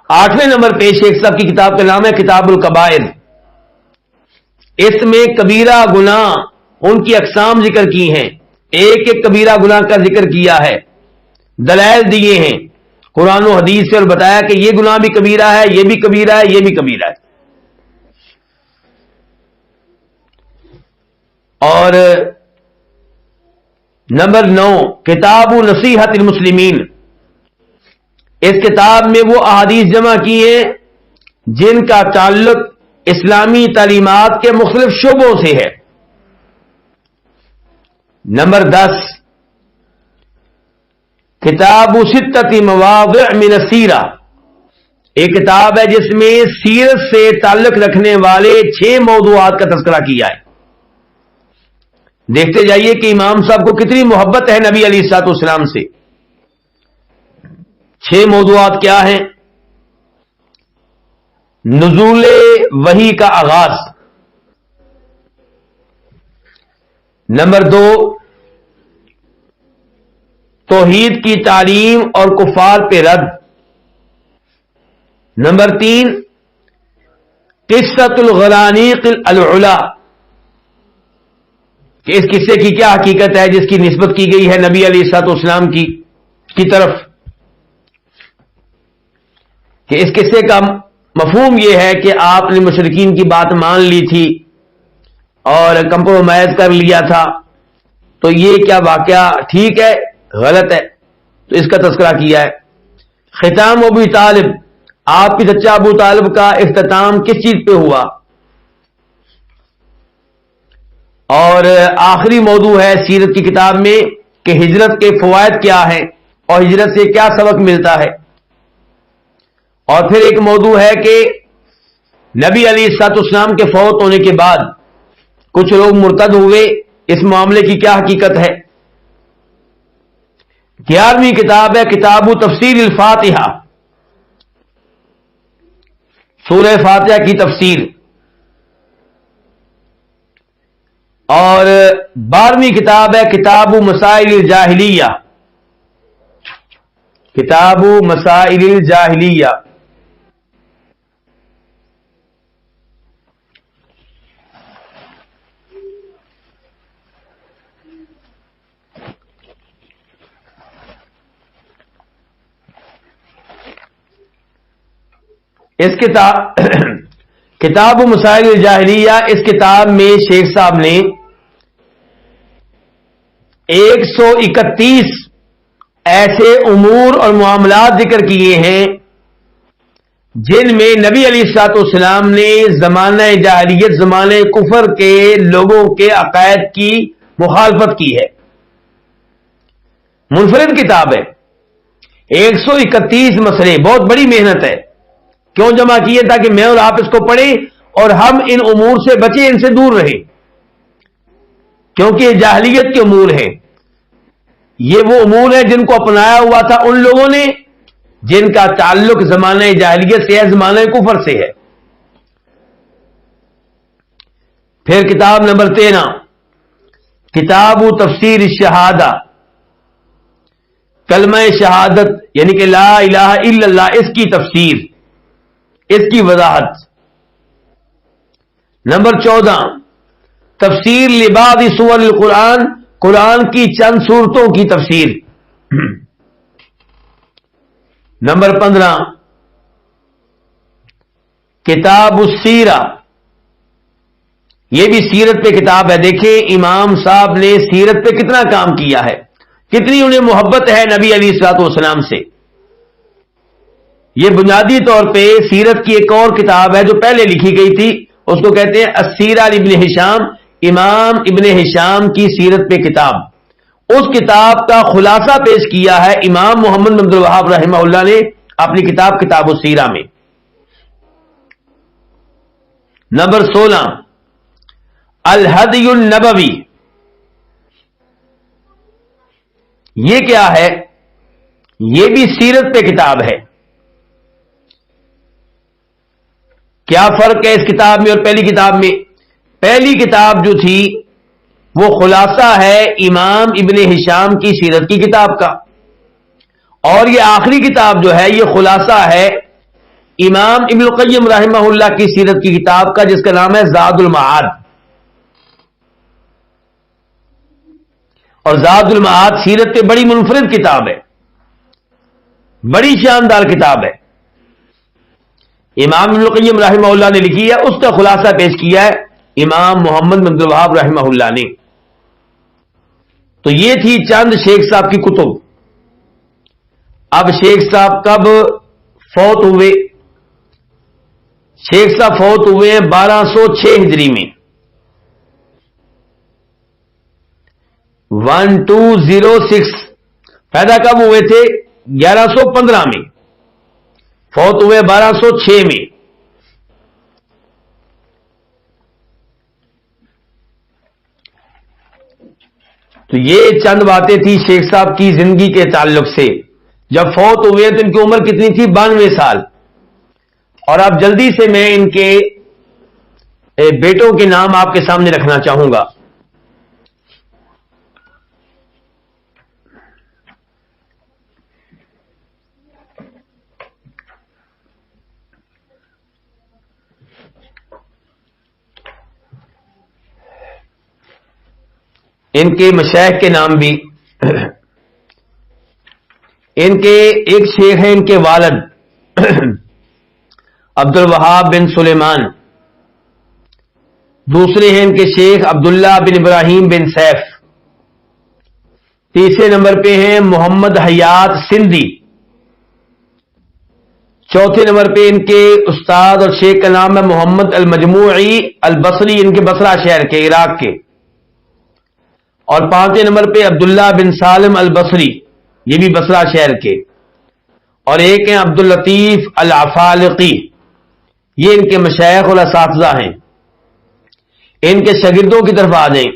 8ویں نمبر پہ شیخ صاحب کی کتاب کا نام ہے کتاب الکبائر۔ اس میں کبیرہ گناہ ان کی اقسام ذکر کی ہیں، ایک ایک کبیرہ گناہ کا ذکر کیا ہے، دلائل دیے ہیں قرآن و حدیث سے، اور بتایا کہ یہ گناہ بھی کبیرہ ہے، یہ بھی کبیرہ ہے، یہ بھی کبیرہ ہے۔ اور نمبر 9 کتاب نصیحت المسلمین، اس کتاب میں وہ احادیث جمع کی ہیں جن کا تعلق اسلامی تعلیمات کے مختلف شعبوں سے ہے۔ نمبر 10 کتاب ستۃ مواضع من السیرہ، ایک کتاب ہے جس میں سیرت سے تعلق رکھنے والے 6 موضوعات کا تذکرہ کیا ہے۔ دیکھتے جائیے کہ امام صاحب کو کتنی محبت ہے نبی علیہ الصلوۃ والسلام سے۔ 6 موضوعات کیا ہیں؟ نزول وحی کا آغاز، نمبر 2 توحید کی تعلیم اور کفار پہ رد، نمبر 3 قصۃ الغرانیق العلا، کہ اس قصے کی کیا حقیقت ہے جس کی نسبت کی گئی ہے نبی علیہ الصلوۃ والسلام کی طرف، کہ اس قصے کا مفہوم یہ ہے کہ آپ نے مشرکین کی بات مان لی تھی اور کمپرومائز کر لیا تھا، تو یہ کیا واقعہ ٹھیک ہے غلط ہے، تو اس کا تذکرہ کیا ہے۔ ختام ابو طالب، آپ کی چچا ابو طالب کا اختتام کس چیز پہ ہوا، اور آخری موضوع ہے سیرت کی کتاب میں کہ ہجرت کے فوائد کیا ہیں اور ہجرت سے کیا سبق ملتا ہے، اور پھر ایک موضوع ہے کہ نبی علیہ الصلوۃ والسلام کے فوت ہونے کے بعد کچھ لوگ مرتد ہوئے، اس معاملے کی کیا حقیقت ہے۔ 11ویں کتاب ہے کتاب تفسیر الفاتحہ، سورہ فاتحہ کی تفسیر، اور 12ویں کتاب ہے کتاب مسائل الجاہلیہ، کتاب مسائل الجاہلیہ۔ اس کتاب مسائل الجاہلیہ، اس کتاب میں شیخ صاحب نے 131 ایسے امور اور معاملات ذکر کیے ہیں جن میں نبی علیہ الصلوۃ والسلام نے زمانہ جاہلیت، زمانہ کفر کے لوگوں کے عقائد کی مخالفت کی ہے۔ منفرد کتاب ہے، 131 مسئلے، بہت بڑی محنت ہے۔ کیوں جمع کیے؟ تاکہ میں اور آپ اس کو پڑھیں اور ہم ان امور سے بچیں، ان سے دور رہیں، کیونکہ یہ جاہلیت کے امور ہیں۔ یہ وہ امور ہیں جن کو اپنایا ہوا تھا ان لوگوں نے جن کا تعلق زمانہ جاہلیت سے ہے، زمانہ کفر سے ہے۔ پھر کتاب نمبر 13 کتاب تفسیر الشہادہ، کلمہ شہادت یعنی کہ لا الہ الا اللہ، اس کی تفسیر، اس کی وضاحت۔ نمبر 14 تفسیر لبعض سور القرآن، قرآن کی چند صورتوں کی تفسیر۔ نمبر 15 کتاب السیرہ، یہ بھی سیرت پہ کتاب ہے۔ دیکھیں امام صاحب نے سیرت پہ کتنا کام کیا ہے، کتنی انہیں محبت ہے نبی علیہ الصلوۃ والسلام سے۔ یہ بنیادی طور پہ سیرت کی ایک اور کتاب ہے جو پہلے لکھی گئی تھی، اس کو کہتے ہیں السیرہ ابن ہشام، امام ابن ہشام کی سیرت پہ کتاب۔ اس کتاب کا خلاصہ پیش کیا ہے امام محمد بن عبد الوہاب رحمہ اللہ نے اپنی کتاب کتاب السیرہ میں۔ نمبر 16 الہدی النبوی، یہ کیا ہے؟ یہ بھی سیرت پہ کتاب ہے. کیا فرق ہے اس کتاب میں اور پہلی کتاب میں؟ پہلی کتاب جو تھی وہ خلاصہ ہے امام ابن ہشام کی سیرت کی کتاب کا، اور یہ آخری کتاب جو ہے یہ خلاصہ ہے امام ابن القیم رحمہ اللہ کی سیرت کی کتاب کا، جس کا نام ہے زاد المعاد. اور زاد المعاد سیرت پہ بڑی منفرد کتاب ہے، بڑی شاندار کتاب ہے. امام ابن القیم رحمہ اللہ نے لکھی ہے، اس کا خلاصہ پیش کیا ہے امام محمد بن عبد الوہاب رحمہ اللہ نے. تو یہ تھی چند شیخ صاحب کی کتب. اب شیخ صاحب کب فوت ہوئے؟ شیخ صاحب فوت ہوئے ہیں 1206 ہجری میں، 1206. پیدا کب ہوئے تھے؟ 1115 میں. فوت ہوئے 1206 میں. تو یہ چند باتیں تھی شیخ صاحب کی زندگی کے تعلق سے. جب فوت ہوئے تو ان کی عمر کتنی تھی؟ 92 سال. اور اب جلدی سے میں ان کے بیٹوں کے نام آپ کے سامنے رکھنا چاہوں گا. ان کے مشائخ کے نام بھی. ان کے ایک شیخ ہیں ان کے والد عبد الوہاب بن سلیمان، دوسرے ہیں ان کے شیخ عبداللہ بن ابراہیم بن سیف، تیسرے نمبر پہ ہیں محمد حیات سندھی، چوتھے نمبر پہ ان کے استاد اور شیخ کا نام ہے محمد المجموعی البصری، ان کے بصرہ شہر کے، عراق کے، اور پانچویں نمبر پہ عبداللہ بن سالم البصری، یہ بھی بصرہ شہر کے، اور ایک ہیں عبد اللطیف العفالقی. یہ ان کے مشائخ اور اساتذہ ہیں. ان کے شاگردوں کی طرف آ جائیں.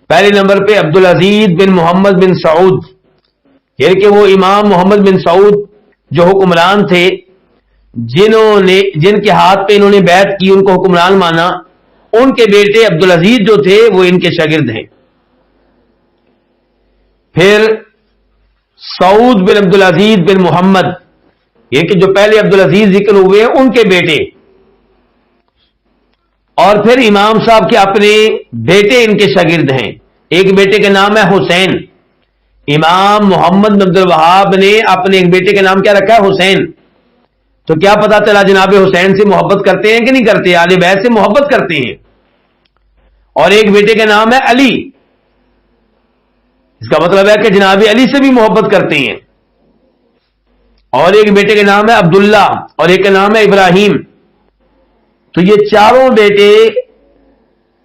پہلے نمبر پہ عبد العزیز بن محمد بن سعود، یعنی کہ وہ امام محمد بن سعود جو حکمران تھے، جن کے ہاتھ پہ انہوں نے بیعت کی، ان کو حکمران مانا، ان کے بیٹے عبد العزیز جو تھے وہ ان کے شاگرد ہیں. پھر سعود بن عبد العزیز بن محمد، یہ کہ جو پہلے عبد العزیز ذکر ہوئے ہیں ان کے بیٹے. اور پھر امام صاحب کے اپنے بیٹے ان کے شاگرد ہیں. ایک بیٹے کا نام ہے حسین. امام محمد بن عبد الوہاب نے اپنے ایک بیٹے کا نام کیا رکھا ہے؟ حسین. تو کیا پتا چلا جناب حسین سے محبت کرتے ہیں کہ نہیں کرتے؟ اہل بیت سے محبت کرتے ہیں. اور ایک بیٹے کا نام ہے علی. اس کا مطلب ہے کہ جناب علی سے بھی محبت کرتے ہیں. اور ایک بیٹے کا نام ہے عبداللہ، اور ایک کا نام ہے ابراہیم. تو یہ چاروں بیٹے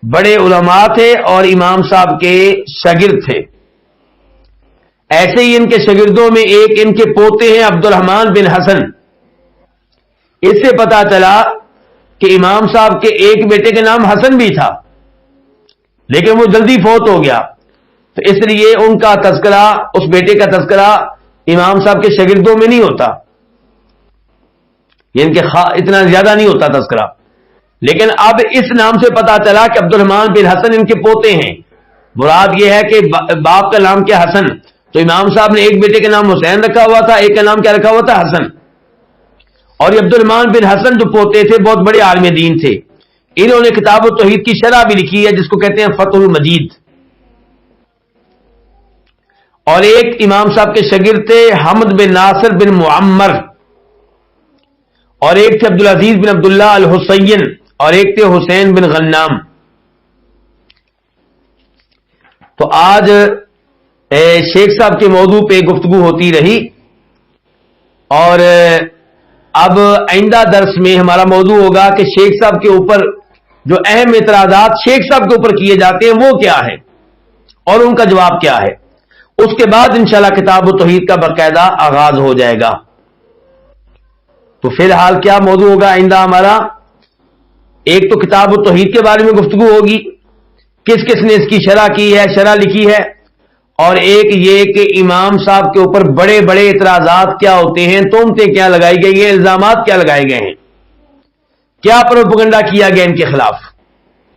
بڑے علماء تھے اور امام صاحب کے شاگرد تھے. ایسے ہی ان کے شاگردوں میں ایک ان کے پوتے ہیں عبد الرحمن بن حسن. اس سے پتا چلا کہ امام صاحب کے ایک بیٹے کا نام حسن بھی تھا، لیکن وہ جلدی فوت ہو گیا، تو اس لیے ان کا تذکرہ، اس بیٹے کا تذکرہ امام صاحب کے شاگردوں میں نہیں ہوتا، یہ ان کے اتنا زیادہ نہیں ہوتا تذکرہ. لیکن اب اس نام سے پتا چلا کہ عبد الرحمن بن حسن ان کے پوتے ہیں. مراد یہ ہے کہ باپ کا نام کیا؟ حسن. تو امام صاحب نے ایک بیٹے کا نام حسین رکھا ہوا تھا، ایک کا نام کیا رکھا ہوا تھا؟ حسن. اور یہ عبد الرحمن بن حسن جو پوتے تھے بہت بڑے عالم دین تھے. انہوں نے کتاب التوحید کی شرح بھی لکھی ہے جس کو کہتے ہیں فتح المجید. اور ایک امام صاحب کے شاگرد تھے حمد بن ناصر بن معمر، اور ایک تھے عبدالعزیز بن عبداللہ الحسین، اور ایک تھے حسین بن غنام. تو آج شیخ صاحب کے موضوع پہ گفتگو ہوتی رہی، اور اب آئندہ درس میں ہمارا موضوع ہوگا کہ شیخ صاحب کے اوپر جو اہم اعتراضات شیخ صاحب کے اوپر کیے جاتے ہیں وہ کیا ہے اور ان کا جواب کیا ہے. اس کے بعد انشاءاللہ کتاب التوحید کا باقاعدہ آغاز ہو جائے گا. تو فی الحال کیا موضوع ہوگا آئندہ ہمارا؟ ایک تو کتاب التوحید کے بارے میں گفتگو ہوگی، کس کس نے اس کی شرح کی ہے، شرح لکھی ہے، اور ایک یہ کہ امام صاحب کے اوپر بڑے بڑے اعتراضات کیا ہوتے ہیں، تہمتیں کیا لگائی گئی ہیں، الزامات کیا لگائے گئے ہیں، کیا پروپیگنڈا کیا گیا ان کے خلاف،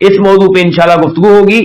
اس موضوع پہ انشاءاللہ گفتگو ہوگی۔